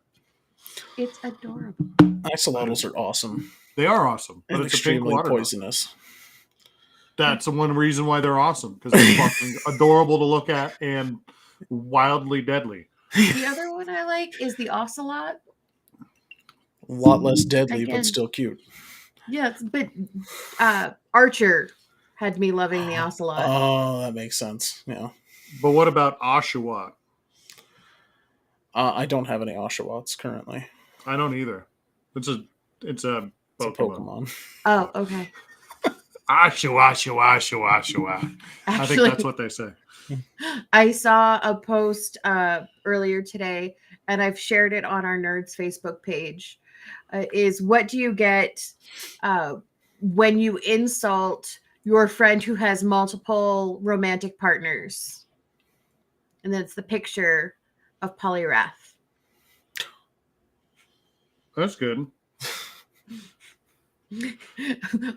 It's adorable. Axolotls are awesome. They are awesome. But and it's extremely a pink water poisonous. Dog. That's the one reason why they're awesome. Because they're fucking adorable to look at and wildly deadly. The other one I like is the Ocelot. A lot less deadly, but still cute. Yes, but Archer had me loving the Ocelot. Oh, that makes sense. Yeah. But what about Oshawott? I don't have any Oshawots currently. I don't either. It's a Pokemon. Oh, okay. Oshawa. I think that's what they say. I saw a post earlier today, and I've shared it on our Nerds Facebook page. Is what do you get when you insult your friend who has multiple romantic partners? And then it's the picture of Polyrath. That's good.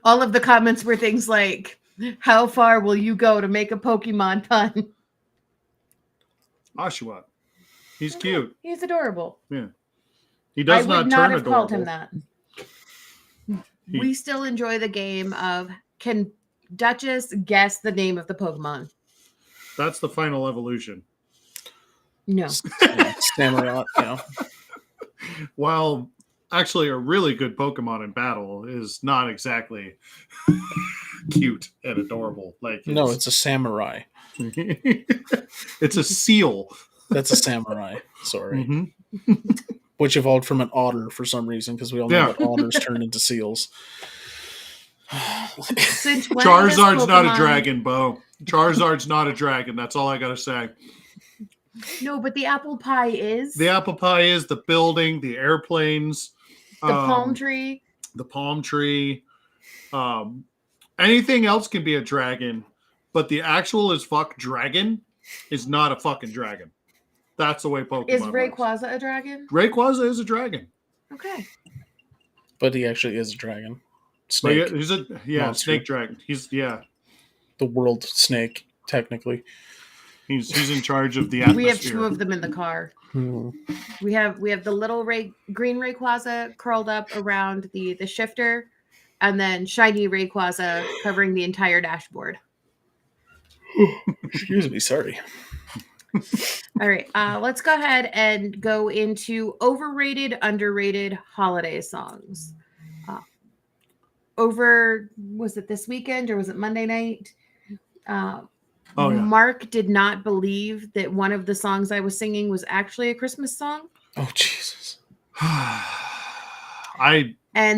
All of the comments were things like, how far will you go to make a Pokemon pun? Oshawott. He's cute. He's adorable. Yeah. He does I not would turn not have adorable. called him that. We still enjoy the game of, can Duchess guess the name of the Pokemon? That's the final evolution. No. Samurott, While actually a really good Pokemon in battle is not exactly cute and adorable. No, it's a samurai. It's a seal. That's a samurai. Sorry. Mm-hmm. Which evolved from an otter for some reason, because we all know that otters turn into seals. Charizard's not a dragon, Bo. Charizard's not a dragon. That's all I gotta say. No, but the apple pie is. The apple pie is the building, the airplanes, the palm tree. The palm tree. Anything else can be a dragon, but the actual as fuck dragon is not a fucking dragon. That's the way Pokemon is. Rayquaza a dragon? Rayquaza is a dragon. Okay. But he actually is a dragon. Snake. He's a snake dragon. He's the world snake, technically. He's in charge of the atmosphere. We have 2 of them in the car. We have the little green Rayquaza curled up around the shifter, and then shiny Rayquaza covering the entire dashboard. Excuse me, sorry. All right, let's go ahead and go into overrated, underrated holiday songs. Was it this weekend or was it Monday night? Mark did not believe that one of the songs I was singing was actually a Christmas song. Oh, Jesus. And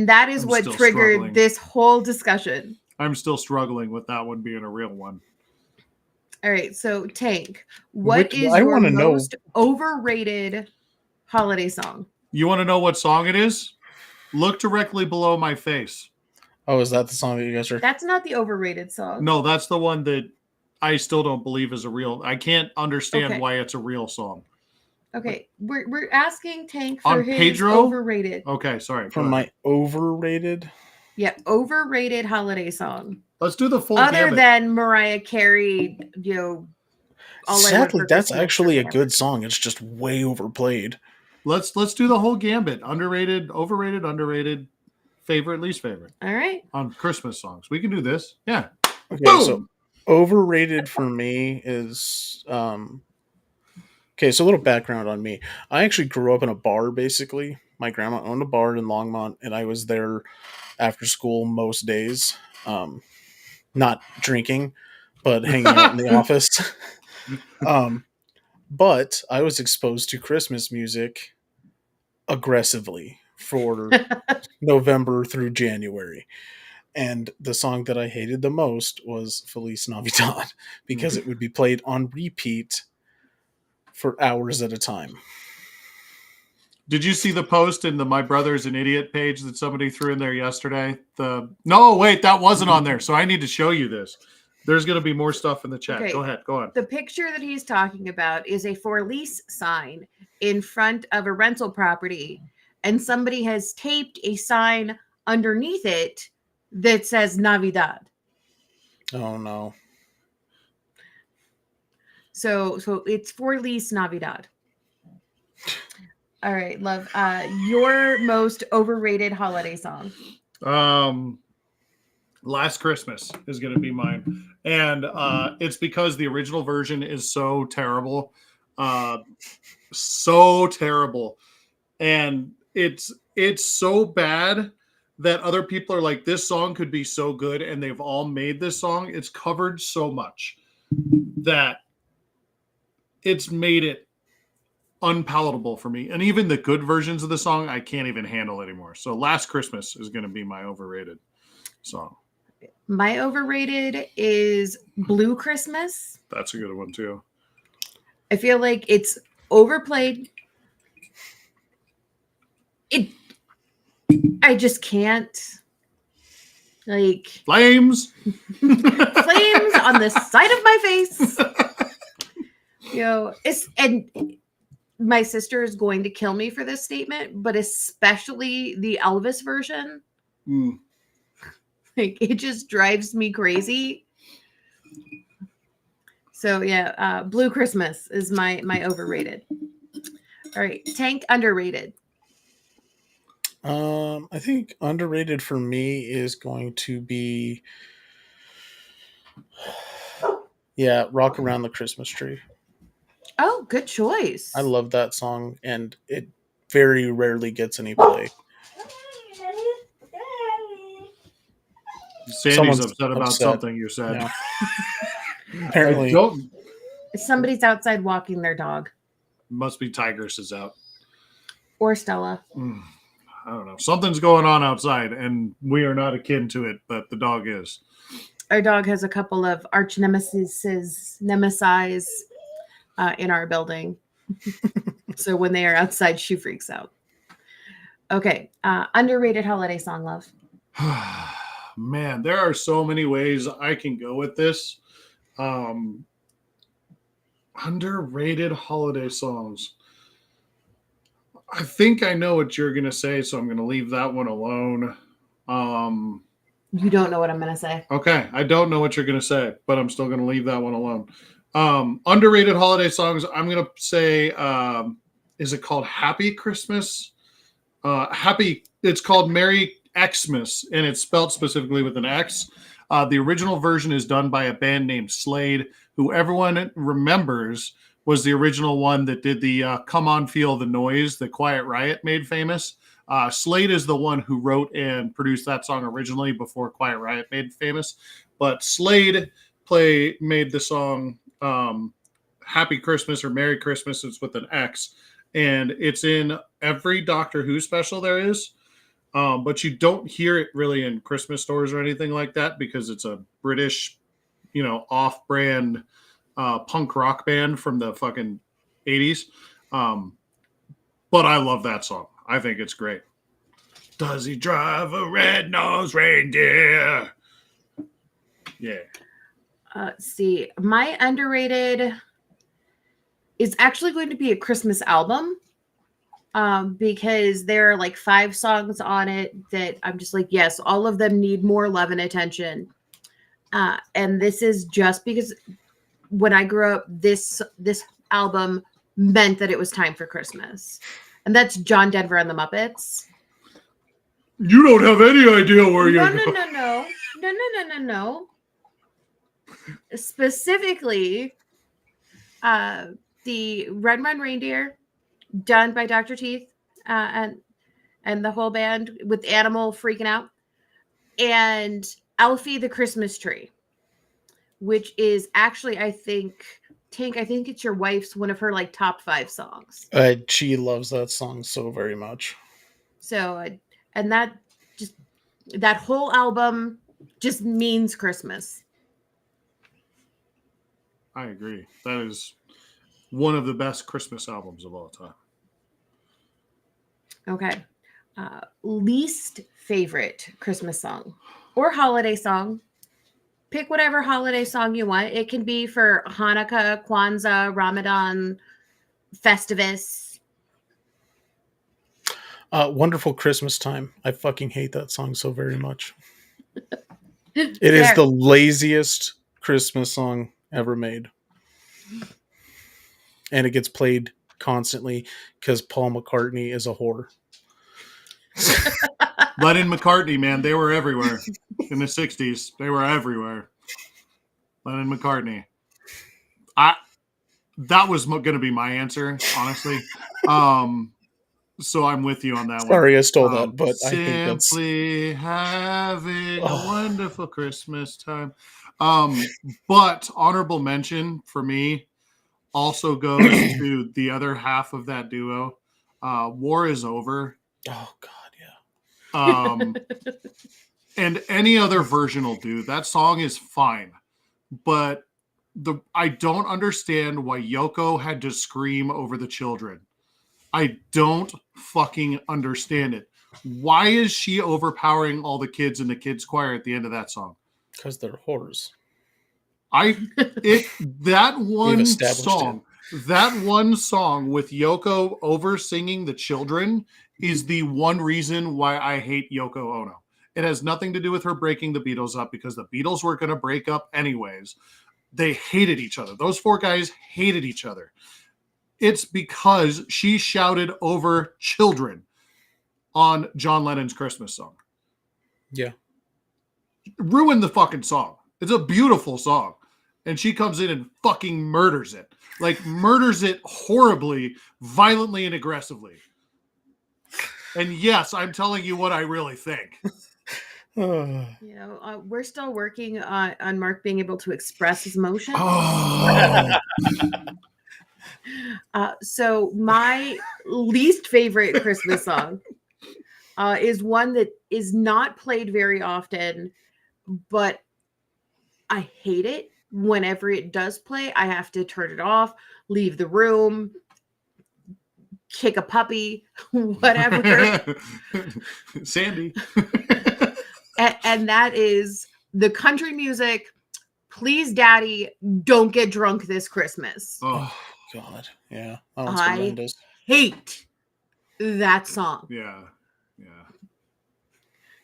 that is what triggered this whole discussion. I'm still struggling with that one being a real one. All right, so Tank, what is your most overrated holiday song? You want to know what song it is? Look directly below my face. Oh, is that the song that you guys are... That's not the overrated song. No, that's the one that I still don't believe is a real... I can't understand why it's a real song. Okay, we're asking Tank for his Pedro? Overrated. Okay, sorry. For my overrated? Yeah, overrated holiday song. Let's do the full Other than Mariah Carey, Sadly, that's actually a good song. It's just way overplayed. Let's do the whole gambit. Underrated, overrated, underrated, favorite, least favorite. All right. On Christmas songs. We can do this. Yeah. Okay, boom! So overrated for me is... Okay, so a little background on me. I actually grew up in a bar, basically. My grandma owned a bar in Longmont, and I was there after school most days. Not drinking, but hanging out in the office. But I was exposed to Christmas music aggressively for November through January. And the song that I hated the most was Feliz Navidad, because it would be played on repeat for hours at a time. Did you see the post in the My Brother's an Idiot page that somebody threw in there yesterday? No, wait, that wasn't on there. So I need to show you this. There's going to be more stuff in the chat. Okay. Go ahead. Go on. The picture that he's talking about is a for lease sign in front of a rental property. And somebody has taped a sign underneath it that says Navidad. Oh, no. So it's for lease Navidad. All right, love. Your most overrated holiday song. Last Christmas is going to be mine. And it's because the original version is so terrible. So terrible. And it's so bad that other people are like, this song could be so good. And they've all made this song. It's covered so much that it's made it unpalatable for me. And even the good versions of the song, I can't even handle anymore. So Last Christmas is going to be my overrated song. My overrated is Blue Christmas. That's a good one too. I feel like it's overplayed. I just can't. Like flames. Flames on the side of my face. And my sister is going to kill me for this statement, but especially the Elvis version. Like, it just drives me crazy. So yeah, Blue Christmas is my overrated. All right, Tank, underrated. I think underrated for me is going to be Rock Around the Christmas Tree. Oh, good choice. I love that song, and very rarely gets any play. Sandy's upset about something you said. Yeah. Apparently. Somebody's outside walking their dog. Must be Tigress is out. Or Stella. I don't know. Something's going on outside, and we are not akin to it, but the dog is. Our dog has a couple of arch nemesis in our building. So when they are outside, she freaks out. Okay. Underrated holiday song, love. Man, there are so many ways I can go with this. Underrated holiday songs. I think I know what you're going to say, so I'm going to leave that one alone. You don't know what I'm going to say. Okay, I don't know what you're going to say, but I'm still going to leave that one alone. Underrated holiday songs, I'm going to say, is it called Happy Christmas? It's called Merry Xmas, and it's spelled specifically with an X. The original version is done by a band named Slade, who everyone remembers was the original one that did the Come On Feel the Noise that Quiet Riot made famous. Slade is the one who wrote and produced that song originally before Quiet Riot made famous. But Slade made the song Happy Christmas or Merry Christmas. It's with an X. And it's in every Doctor Who special there is. But you don't hear it really in Christmas stores or anything like that because it's a British, off-brand punk rock band from the fucking 80s. But I love that song. I think it's great. Does he drive a red-nosed reindeer? Yeah. See, my underrated is actually going to be a Christmas album. Because there are like 5 songs on it that I'm just like, yes, all of them need more love and attention. And this is just because when I grew up, this album meant that it was time for Christmas. And that's John Denver and the Muppets. You don't have any idea where you're going. No. Specifically, the Red Run Reindeer, done by Dr. Teeth and the whole band with Animal freaking out, and Alfie the Christmas Tree, which is actually, I think it's your wife's one of her like top 5 songs. She loves that song so very much. So, and that whole album just means Christmas. I agree. That is one of the best Christmas albums of all time. Okay. Least favorite Christmas song or holiday song. Pick whatever holiday song you want. It can be for Hanukkah, Kwanzaa, Ramadan, Festivus. Wonderful Christmas Time. I fucking hate that song so very much. It is the laziest Christmas song ever made. And it gets played constantly because Paul McCartney is a whore. Lennon McCartney, man, they were everywhere in the 60s. They were everywhere. Lennon McCartney. That was going to be my answer, honestly. So I'm with you on that one. Sorry, I stole that, but I think that's... Simply having a wonderful Christmas time. But honorable mention for me also goes to the other half of that duo. War is Over. Oh, God, yeah. And any other version will do. That song is fine. But I don't understand why Yoko had to scream over the children. I don't fucking understand it. Why is she overpowering all the kids in the kids' choir at the end of that song? Because they're whores. That one song with Yoko over singing the children is the one reason why I hate Yoko Ono. It has nothing to do with her breaking the Beatles up because the Beatles were going to break up anyways. They hated each other. Those 4 guys hated each other. It's because she shouted over children on John Lennon's Christmas song. Yeah. Ruined the fucking song. It's a beautiful song. And she comes in and fucking murders it. Like, murders it horribly, violently, and aggressively. And yes, I'm telling you what I really think. We're still working on Mark being able to express his emotions. Oh. So my least favorite Christmas song is one that is not played very often, but I hate it. Whenever it does play, I have to turn it off, leave the room, kick a puppy, whatever. Sandy. and that is the country music. Please, Daddy, don't get drunk this Christmas. Oh God. Yeah. That one's horrendous. Hate that song. Yeah.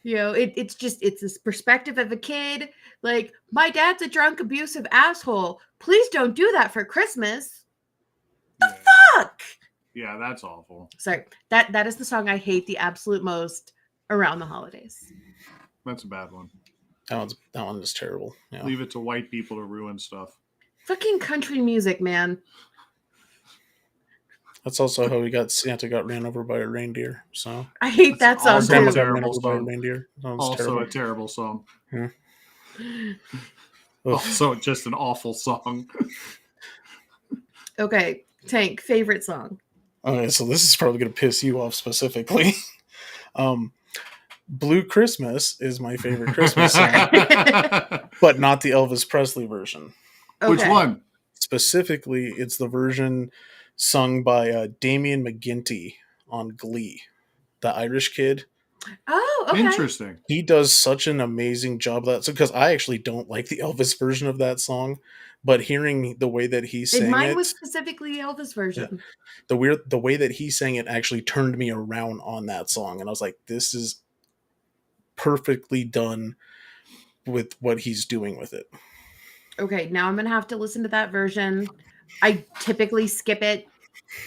It's this perspective of a kid. Like, my dad's a drunk, abusive asshole. Please don't do that for Christmas. The fuck? Yeah, that's awful. Sorry. That is the song I hate the absolute most around the holidays. That's a bad one. That one is terrible. Yeah. Leave it to white people to ruin stuff. Fucking country music, man. That's also how Santa got ran over by a reindeer. So I hate that song. Also a terrible song. Also a terrible song. Yeah. Also just an awful song. Okay, Tank, favorite song. Okay, so this is probably going to piss you off specifically. Blue Christmas is my favorite Christmas song, but not the Elvis Presley version. Okay. Which one? Specifically, it's the version sung by Damien McGinty on Glee, the Irish kid. Oh, okay. Interesting. He does such an amazing job of that. Because I actually don't like the Elvis version of that song, but hearing the way that he sang mine was specifically the Elvis version. Yeah, the way that he sang it actually turned me around on that song, and I was like, this is perfectly done with what he's doing with it. Okay, now I'm gonna have to listen to that version. I typically skip it.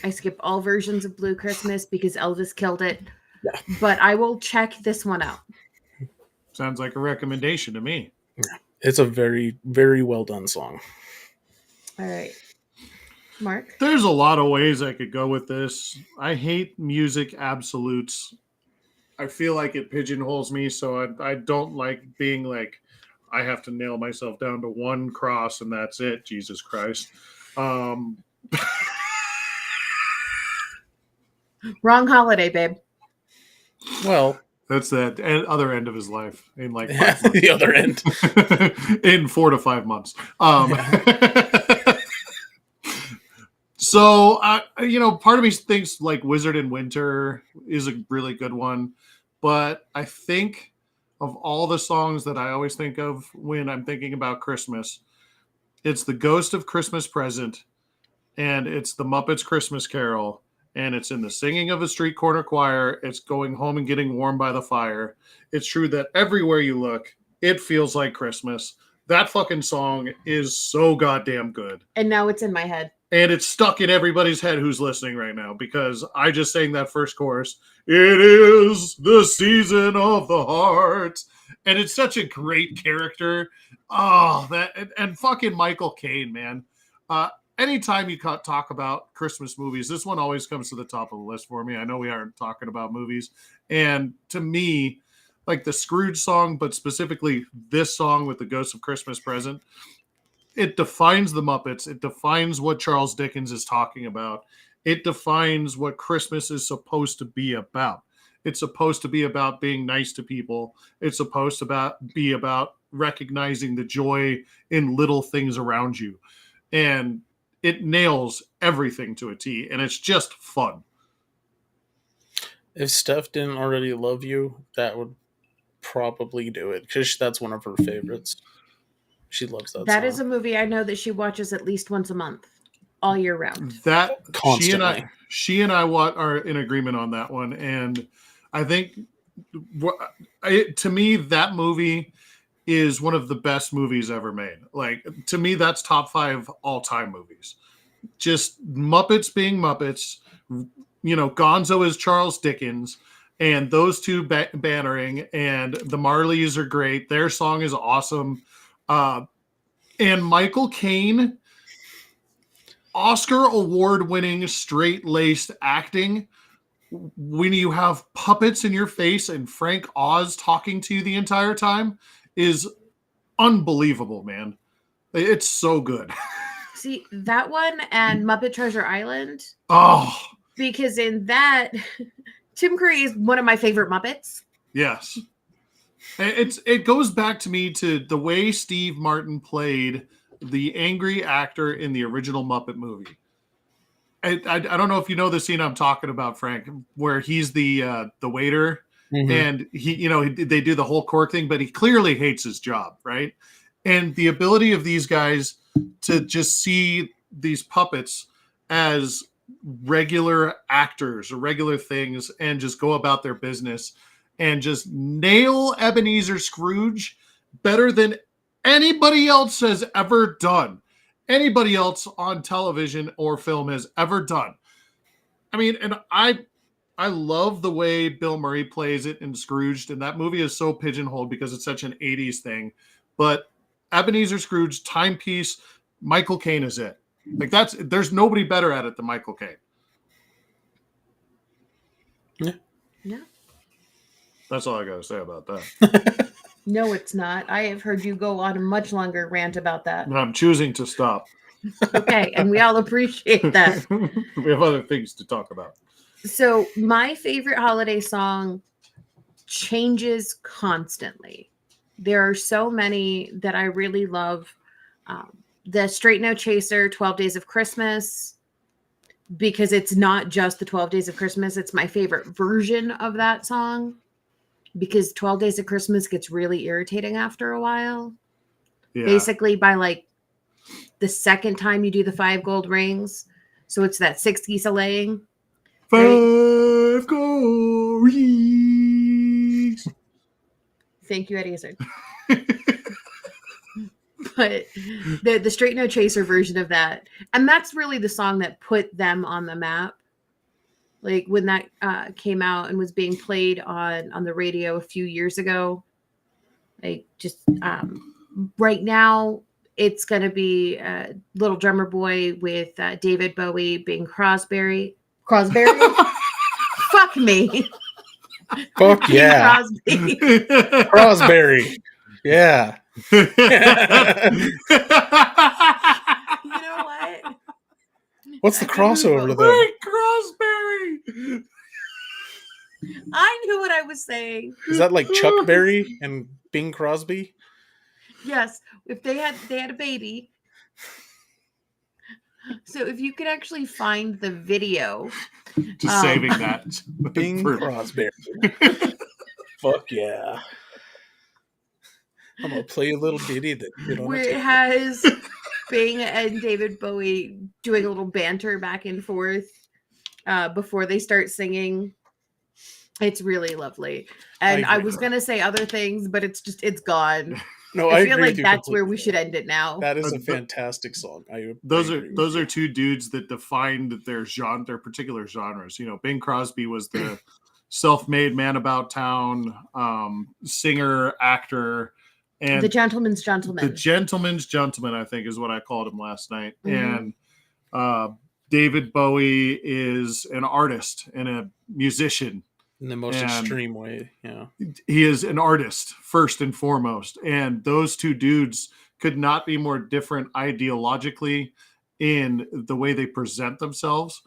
I skip all versions of Blue Christmas because Elvis killed it. Yeah. But I will check this one out. Sounds like a recommendation to me. Yeah. It's a very, very well done song. All right. Mark? There's a lot of ways I could go with this. I hate music absolutes. I feel like it pigeonholes me, so I don't like being like, I have to nail myself down to one cross and that's it, Jesus Christ. Wrong holiday, babe. Well, that's the other end of his life. In like the other end. In 4 to 5 months. So, part of me thinks like Wizard in Winter is a really good one. But I think of all the songs that I always think of when I'm thinking about Christmas, it's The Ghost of Christmas Present, and it's The Muppets Christmas Carol, and it's in the singing of a street corner choir. It's going home and getting warm by the fire. It's true that everywhere you look, it feels like Christmas. That fucking song is so goddamn good. And now it's in my head. And it's stuck in everybody's head who's listening right now because I just sang that first chorus. It is the season of the heart. And it's such a great character. Oh, and fucking Michael Caine, man. Anytime you talk about Christmas movies, this one always comes to the top of the list for me. I know we aren't talking about movies. And to me, like the Scrooge song, but specifically this song with The Ghost of Christmas Present, it defines the Muppets. It defines what Charles Dickens is talking about. It defines what Christmas is supposed to be about. It's supposed to be about being nice to people. It's supposed to be about recognizing the joy in little things around you. And it nails everything to a T, and it's just fun. If Steph didn't already love you, that would probably do it, because that's one of her favorites. She loves that song. That is a movie I know that she watches at least once a month, all year round. That constantly. She and I are in agreement on that one, and I think to me that movie is one of the best movies ever made. Like, to me, that's top 5 all-time movies. Just Muppets being Muppets. Gonzo is Charles Dickens, and those two bannering, and the Marleys are great. Their song is awesome. And Michael Caine, Oscar award-winning, straight-laced acting. when you have puppets in your face and Frank Oz talking to you the entire time is unbelievable, man. It's so good. See, that one and Muppet Treasure Island. Oh. Because in that, Tim Curry is one of my favorite Muppets. Yes. It goes back to me to the way Steve Martin played the angry actor in the original Muppet movie. I don't know if you know the scene I'm talking about, Frank, where he's the waiter, and they do the whole cork thing, but he clearly hates his job, right? And the ability of these guys to just see these puppets as regular actors or regular things and just go about their business and just nail Ebenezer Scrooge better than anybody else has ever done. Anybody else on television or film has ever done. I mean, and I love the way Bill Murray plays it in Scrooged, and that movie is so pigeonholed because it's such an 80s thing. But Ebenezer Scrooge, timepiece, Michael Caine is it. Like there's nobody better at it than Michael Caine. Yeah. Yeah. That's all I got to say about that. No, it's not. I have heard you go on a much longer rant about that. I'm choosing to stop. Okay, and we all appreciate that. We have other things to talk about. So my favorite holiday song changes constantly. There are so many that I really love. The Straight No Chaser, 12 Days of Christmas, because it's not just the 12 Days of Christmas. It's my favorite version of that song, because 12 Days of Christmas gets really irritating after a while. Yeah. Basically, by like the second time you do the 5 gold rings. So it's that 6 geese a-laying. 5 gold rings. Thank you, Eddie Izzard. But the Straight No Chaser version of that, and that's really the song that put them on the map. Like when that came out and was being played on the radio a few years ago. Like just right now, it's going to be Little Drummer Boy with David Bowie being Crosby. Fuck me. Fuck yeah. Crosby. Yeah. You know what? What's the crossover though? Frank Crosby. I knew what I was saying. Is that like Chuck Berry and Bing Crosby? Yes, if they had a baby. So if you could actually find the video, just saving that Bing Crosby. Fuck yeah! I'm gonna play a little ditty that where it has Bing and David Bowie doing a little banter back and forth before they start singing. It's really lovely. And I was gonna say other things, but it's gone. No, I feel like that's where we should end it now. That is a fantastic song. Those are two dudes that defined their particular genres. You know, Bing Crosby was the self-made man about town, singer, actor, and the gentleman's gentleman. The gentleman's gentleman, I think, is what I called him last night. Mm-hmm. And David Bowie is an artist and a musician. In the most extreme way, yeah. He is an artist, first and foremost. And those two dudes could not be more different ideologically in the way they present themselves.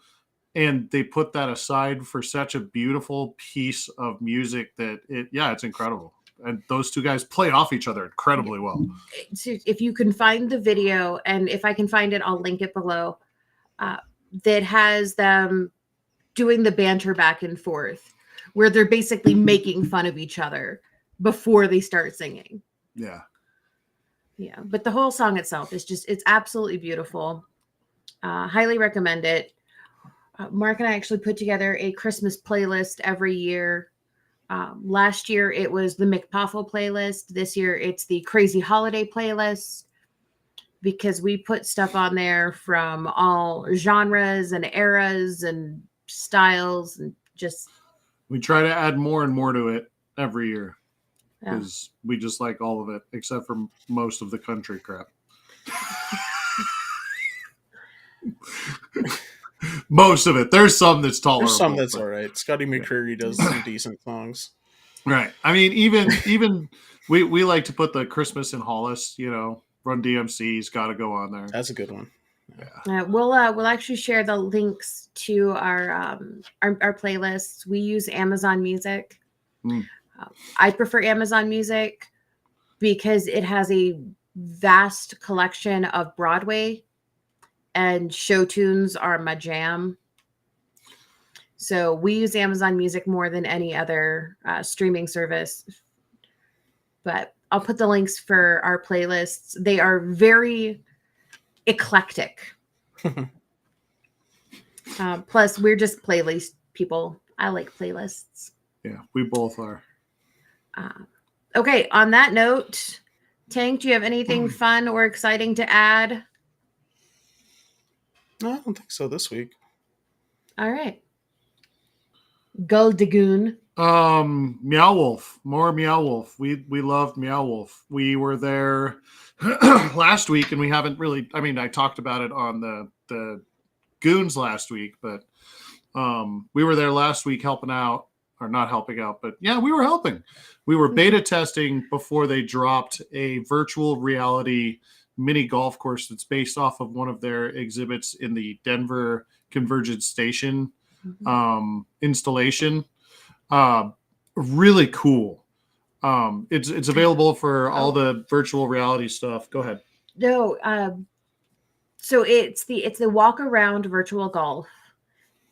And they put that aside for such a beautiful piece of music that it's incredible. And those two guys play off each other incredibly well. So if you can find the video, and if I can find it, I'll link it below, that has them doing the banter back and forth, where they're basically making fun of each other before they start singing. Yeah. Yeah. But the whole song itself is it's absolutely beautiful. Highly recommend it. Mark and I actually put together a Christmas playlist every year. Last year it was the McPuffle playlist. This year it's the Crazy Holiday playlist, because we put stuff on there from all genres and eras and styles, and just... We try to add more and more to it every year, because we just like all of it, except for most of the country crap. Most of it. There's some that's tolerable. There's some that's all right. Scotty McCreery does some decent songs. Right. I mean, even we like to put the Christmas in Hollis, Run DMC's got to go on there. That's a good one. Yeah. We'll actually share the links to our playlists. We use Amazon Music. I prefer Amazon Music because it has a vast collection of Broadway, and show tunes are my jam. So we use Amazon Music more than any other streaming service. But I'll put the links for our playlists. They are very eclectic. Plus, we're just playlist people. I like playlists. Yeah, we both are. Okay, on that note, Tank, do you have anything fun or exciting to add? No, I don't think so this week. All right. Guldagoon. Meow Wolf. More Meow Wolf. We loved Meow Wolf. We were there last week, and we haven't really, I talked about it on the Goons last week, but we were there last week helping out, or not helping out, but yeah, we were helping. We were beta testing before they dropped a virtual reality mini golf course that's based off of one of their exhibits in the Denver Convergence Station installation. Really cool. It's available for all the virtual reality stuff. Go ahead. No, so it's the walk around virtual golf,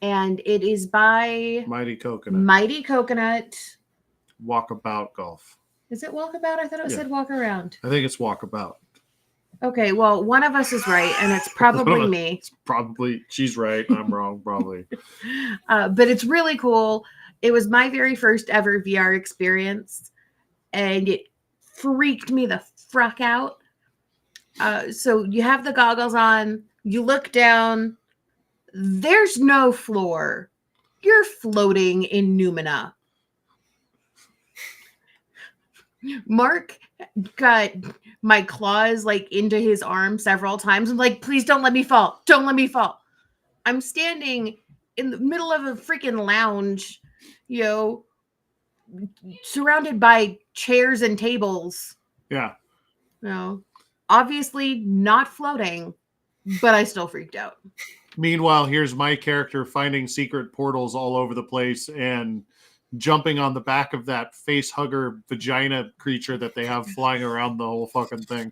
and it is by Mighty Coconut. Walkabout Golf. Is it walkabout? I thought it said walk around. I think it's walkabout. Okay, well, one of us is right, and it's probably me. It's probably she's right. I'm wrong, probably. But it's really cool. It was my very first ever VR experience, and it freaked me the fuck out. So you have the goggles on, you look down, there's no floor. You're floating in Numina. Mark got my claws like into his arm several times. I'm like, please don't let me fall. Don't let me fall. I'm standing in the middle of a freaking lounge, surrounded by chairs and tables. Yeah. Obviously not floating, but I still freaked out. Meanwhile, here's my character finding secret portals all over the place and jumping on the back of that face hugger vagina creature that they have flying around the whole fucking thing.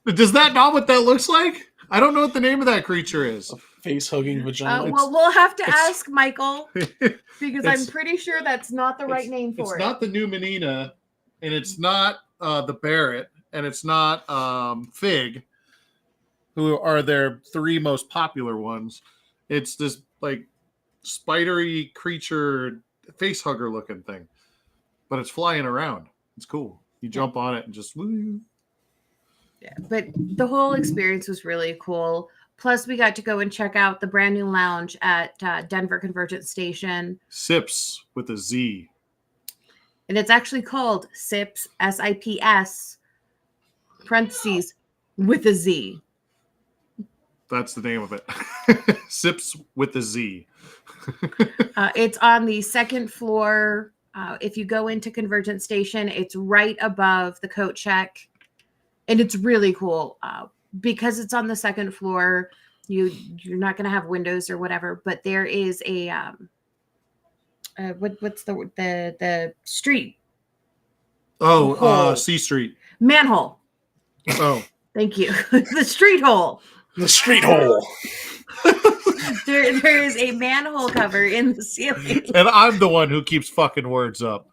Does that not what that looks like? I don't know what the name of that creature is. A face hugging vagina. Well, we'll have to ask Michael because I'm pretty sure that's not the right name for it. It's not the Numenina, and it's not the Barrett, and it's not Fig, who are their three most popular ones. It's this like spidery creature, face hugger looking thing, but it's flying around. It's cool. You jump on it and just woo. Yeah, but the whole experience was really cool. Plus, we got to go and check out the brand new lounge at Denver Convergence Station. Sips with a Z. And it's actually called Sips, SIPS, parentheses, with a Z. That's the name of it. Sips with a Z. It's on the second floor. If you go into Convergence Station, it's right above the coat check. And it's really cool. Because it's on the second floor, you're not going to have windows or whatever, but there is a what's the street? Oh, C Street. Manhole. Oh. Thank you. The street hole. The street hole. There is a manhole cover in the ceiling. And I'm the one who keeps fucking words up.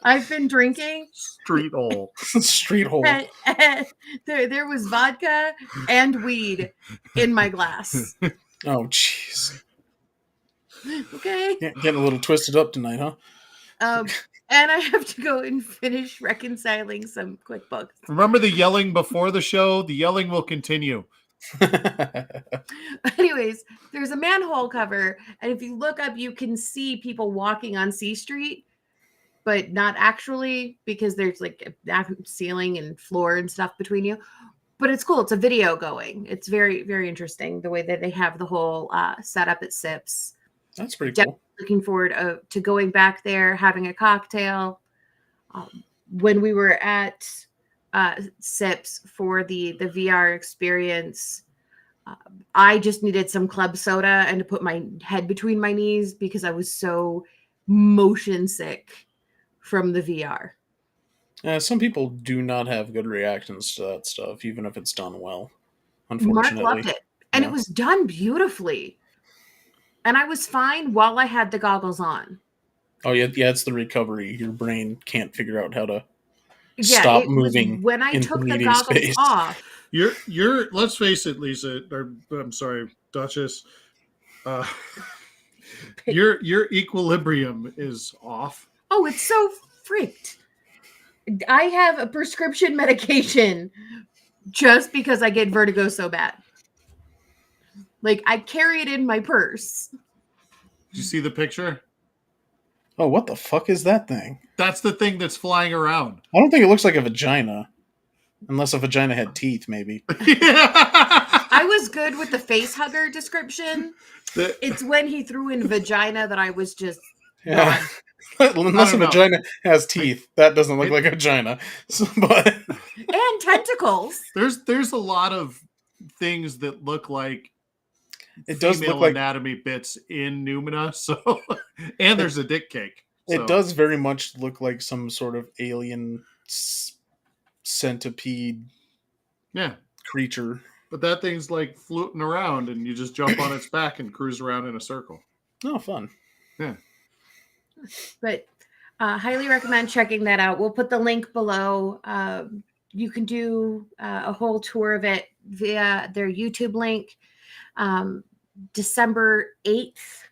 I've been drinking. Street hole. Street hole. And there was vodka and weed in my glass. Oh, jeez. Okay. Getting a little twisted up tonight, huh? And I have to go and finish reconciling some QuickBooks. Remember the yelling before the show? The yelling will continue. Anyways, there's a manhole cover, and if you look up, you can see people walking on C Street, but not actually because there's like a ceiling and floor and stuff between you. but it's cool. It's a video going. It's very, very interesting the way that they have the whole setup at Sips. That's pretty cool. Looking forward to going back there, having a cocktail. When we were at Sips for the VR experience, I just needed some club soda and to put my head between my knees because I was so motion sick from the VR. Some people do not have good reactions to that stuff, even if it's done well. Unfortunately, Mark loved it, and it was done beautifully. And I was fine while I had the goggles on. Oh yeah, it's the recovery. Your brain can't figure out how to stop moving when I took the goggles off. You're. Let's face it, Lisa. Or I'm sorry, Duchess. Your equilibrium is off. Oh, it's so freaked. I have a prescription medication just because I get vertigo so bad. Like, I carry it in my purse. Did you see the picture? Oh, what the fuck is that thing? That's the thing that's flying around. I don't think it looks like a vagina. Unless a vagina had teeth, maybe. I was good with the face hugger description. It's when he threw in vagina that I was just... Yeah. Unless a vagina has teeth, that doesn't look like a vagina. And tentacles. There's a lot of things that look like it does look like anatomy bits in Numina. So, and there's a dick cake. So. It does very much look like some sort of alien centipede creature. But that thing's like floating around and you just jump on its back and cruise around in a circle. Oh, fun. Yeah. But highly recommend checking that out. We'll put the link below. You can do a whole tour of it via their YouTube link. December 8th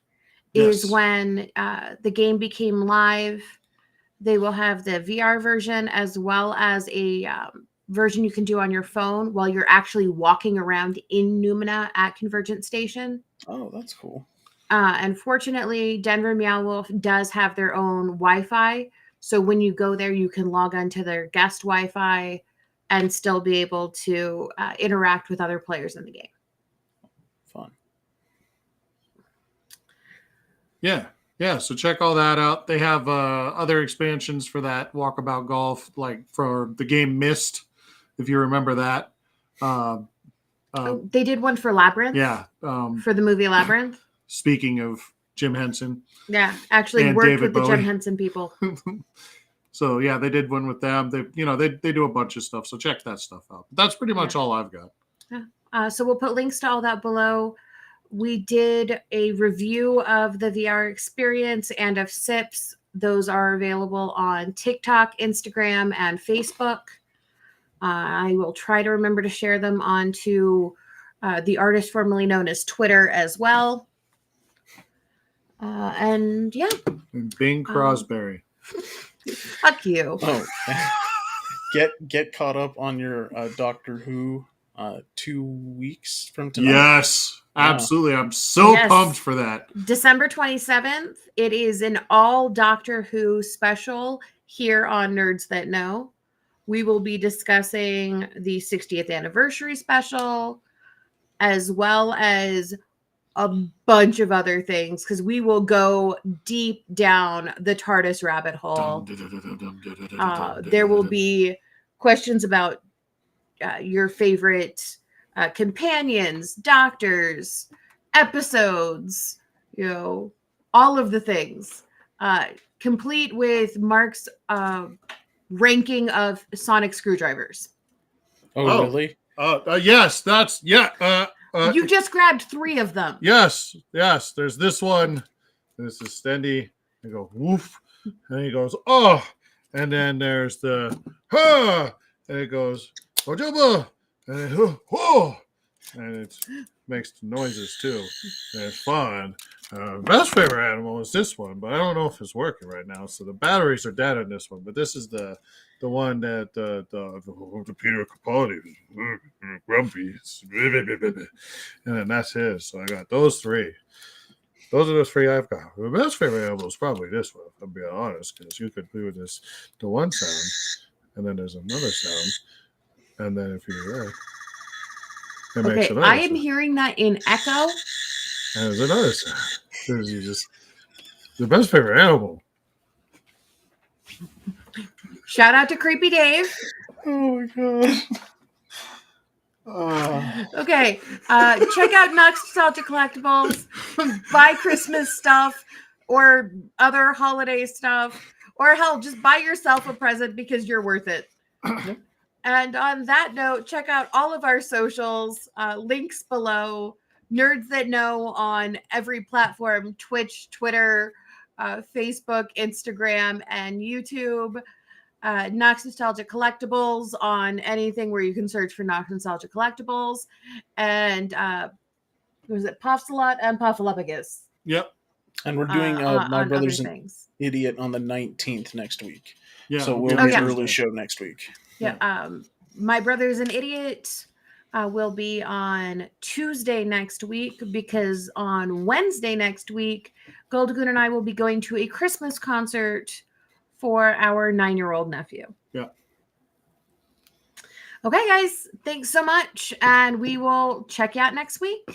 is when the game became live. They will have the VR version as well as a version you can do on your phone while you're actually walking around in Numina at Convergent Station. Oh, that's cool. Unfortunately, Denver Meow Wolf does have their own Wi-Fi. So when you go there, you can log onto their guest Wi-Fi and still be able to interact with other players in the game. Fun. Yeah. Yeah, so check all that out. They have other expansions for that Walkabout Golf, like for the game Myst, if you remember that. They did one for Labyrinth. Yeah. For the movie Labyrinth. Speaking of Jim Henson. Yeah, actually worked David with the Bowie. Jim Henson people. So yeah, they did one with them. They do a bunch of stuff. So check that stuff out. But that's pretty much all I've got. Yeah. So we'll put links to all that below. We did a review of the VR experience and of SIPs. Those are available on TikTok, Instagram, and Facebook. I will try to remember to share them onto the artist formerly known as Twitter as well. And yeah. And Bing Crosby. Fuck you. Oh. Get caught up on your Doctor Who 2 weeks from tonight. Yes, absolutely. I'm so pumped for that. December 27th. It is an all Doctor Who special here on Nerds That Know. We will be discussing the 60th anniversary special, as well as a bunch of other things, because we will go deep down the TARDIS rabbit hole. There will be questions about your favorite companions, doctors, episodes, all of the things, complete with Mark's ranking of sonic screwdrivers. Oh, really? Yes, that's you just grabbed 3 of them. Yes. There's this one. This is Stendy. I go woof, and he goes oh, and then there's the ha, and it goes ojoba, and it whoa, and it makes noises too. And it's fun. Best favorite animal is this one, but I don't know if it's working right now. So the batteries are dead on this one, but this is the one that the Peter Capaldi was grumpy, and then that's his. So I got those 3. Those are the 3 I've got. The best favorite animal is probably this one, if I'm being honest, because you could do this the one sound, and then there's another sound, And then if you do that, it makes Okay, another I am sound. hearing that in echo. And there's another sound. Because you just the best favorite animal. Shout out to Creepy Dave. Oh my god. Okay, check out Nostalgia Collectibles. Buy Christmas stuff or other holiday stuff. Or hell, just buy yourself a present because you're worth it. And on that note, check out all of our socials, links below. Nerds That Know on every platform: Twitch, Twitter, Facebook, Instagram, and YouTube. Nox Nostalgia Collectibles on anything where you can search for Nox Nostalgia Collectibles. And was it Pofsalot and Puffalopagus? Yep. And we're doing My Brother's an things. Idiot on the 19th next week. Yeah. So we'll be an early show next week. Yeah. My Brother's an Idiot will be on Tuesday next week, because on Wednesday next week, Goldagoon and I will be going to a Christmas concert for our 9-year-old nephew. Yeah. Okay, guys. Thanks so much. And we will check you out next week.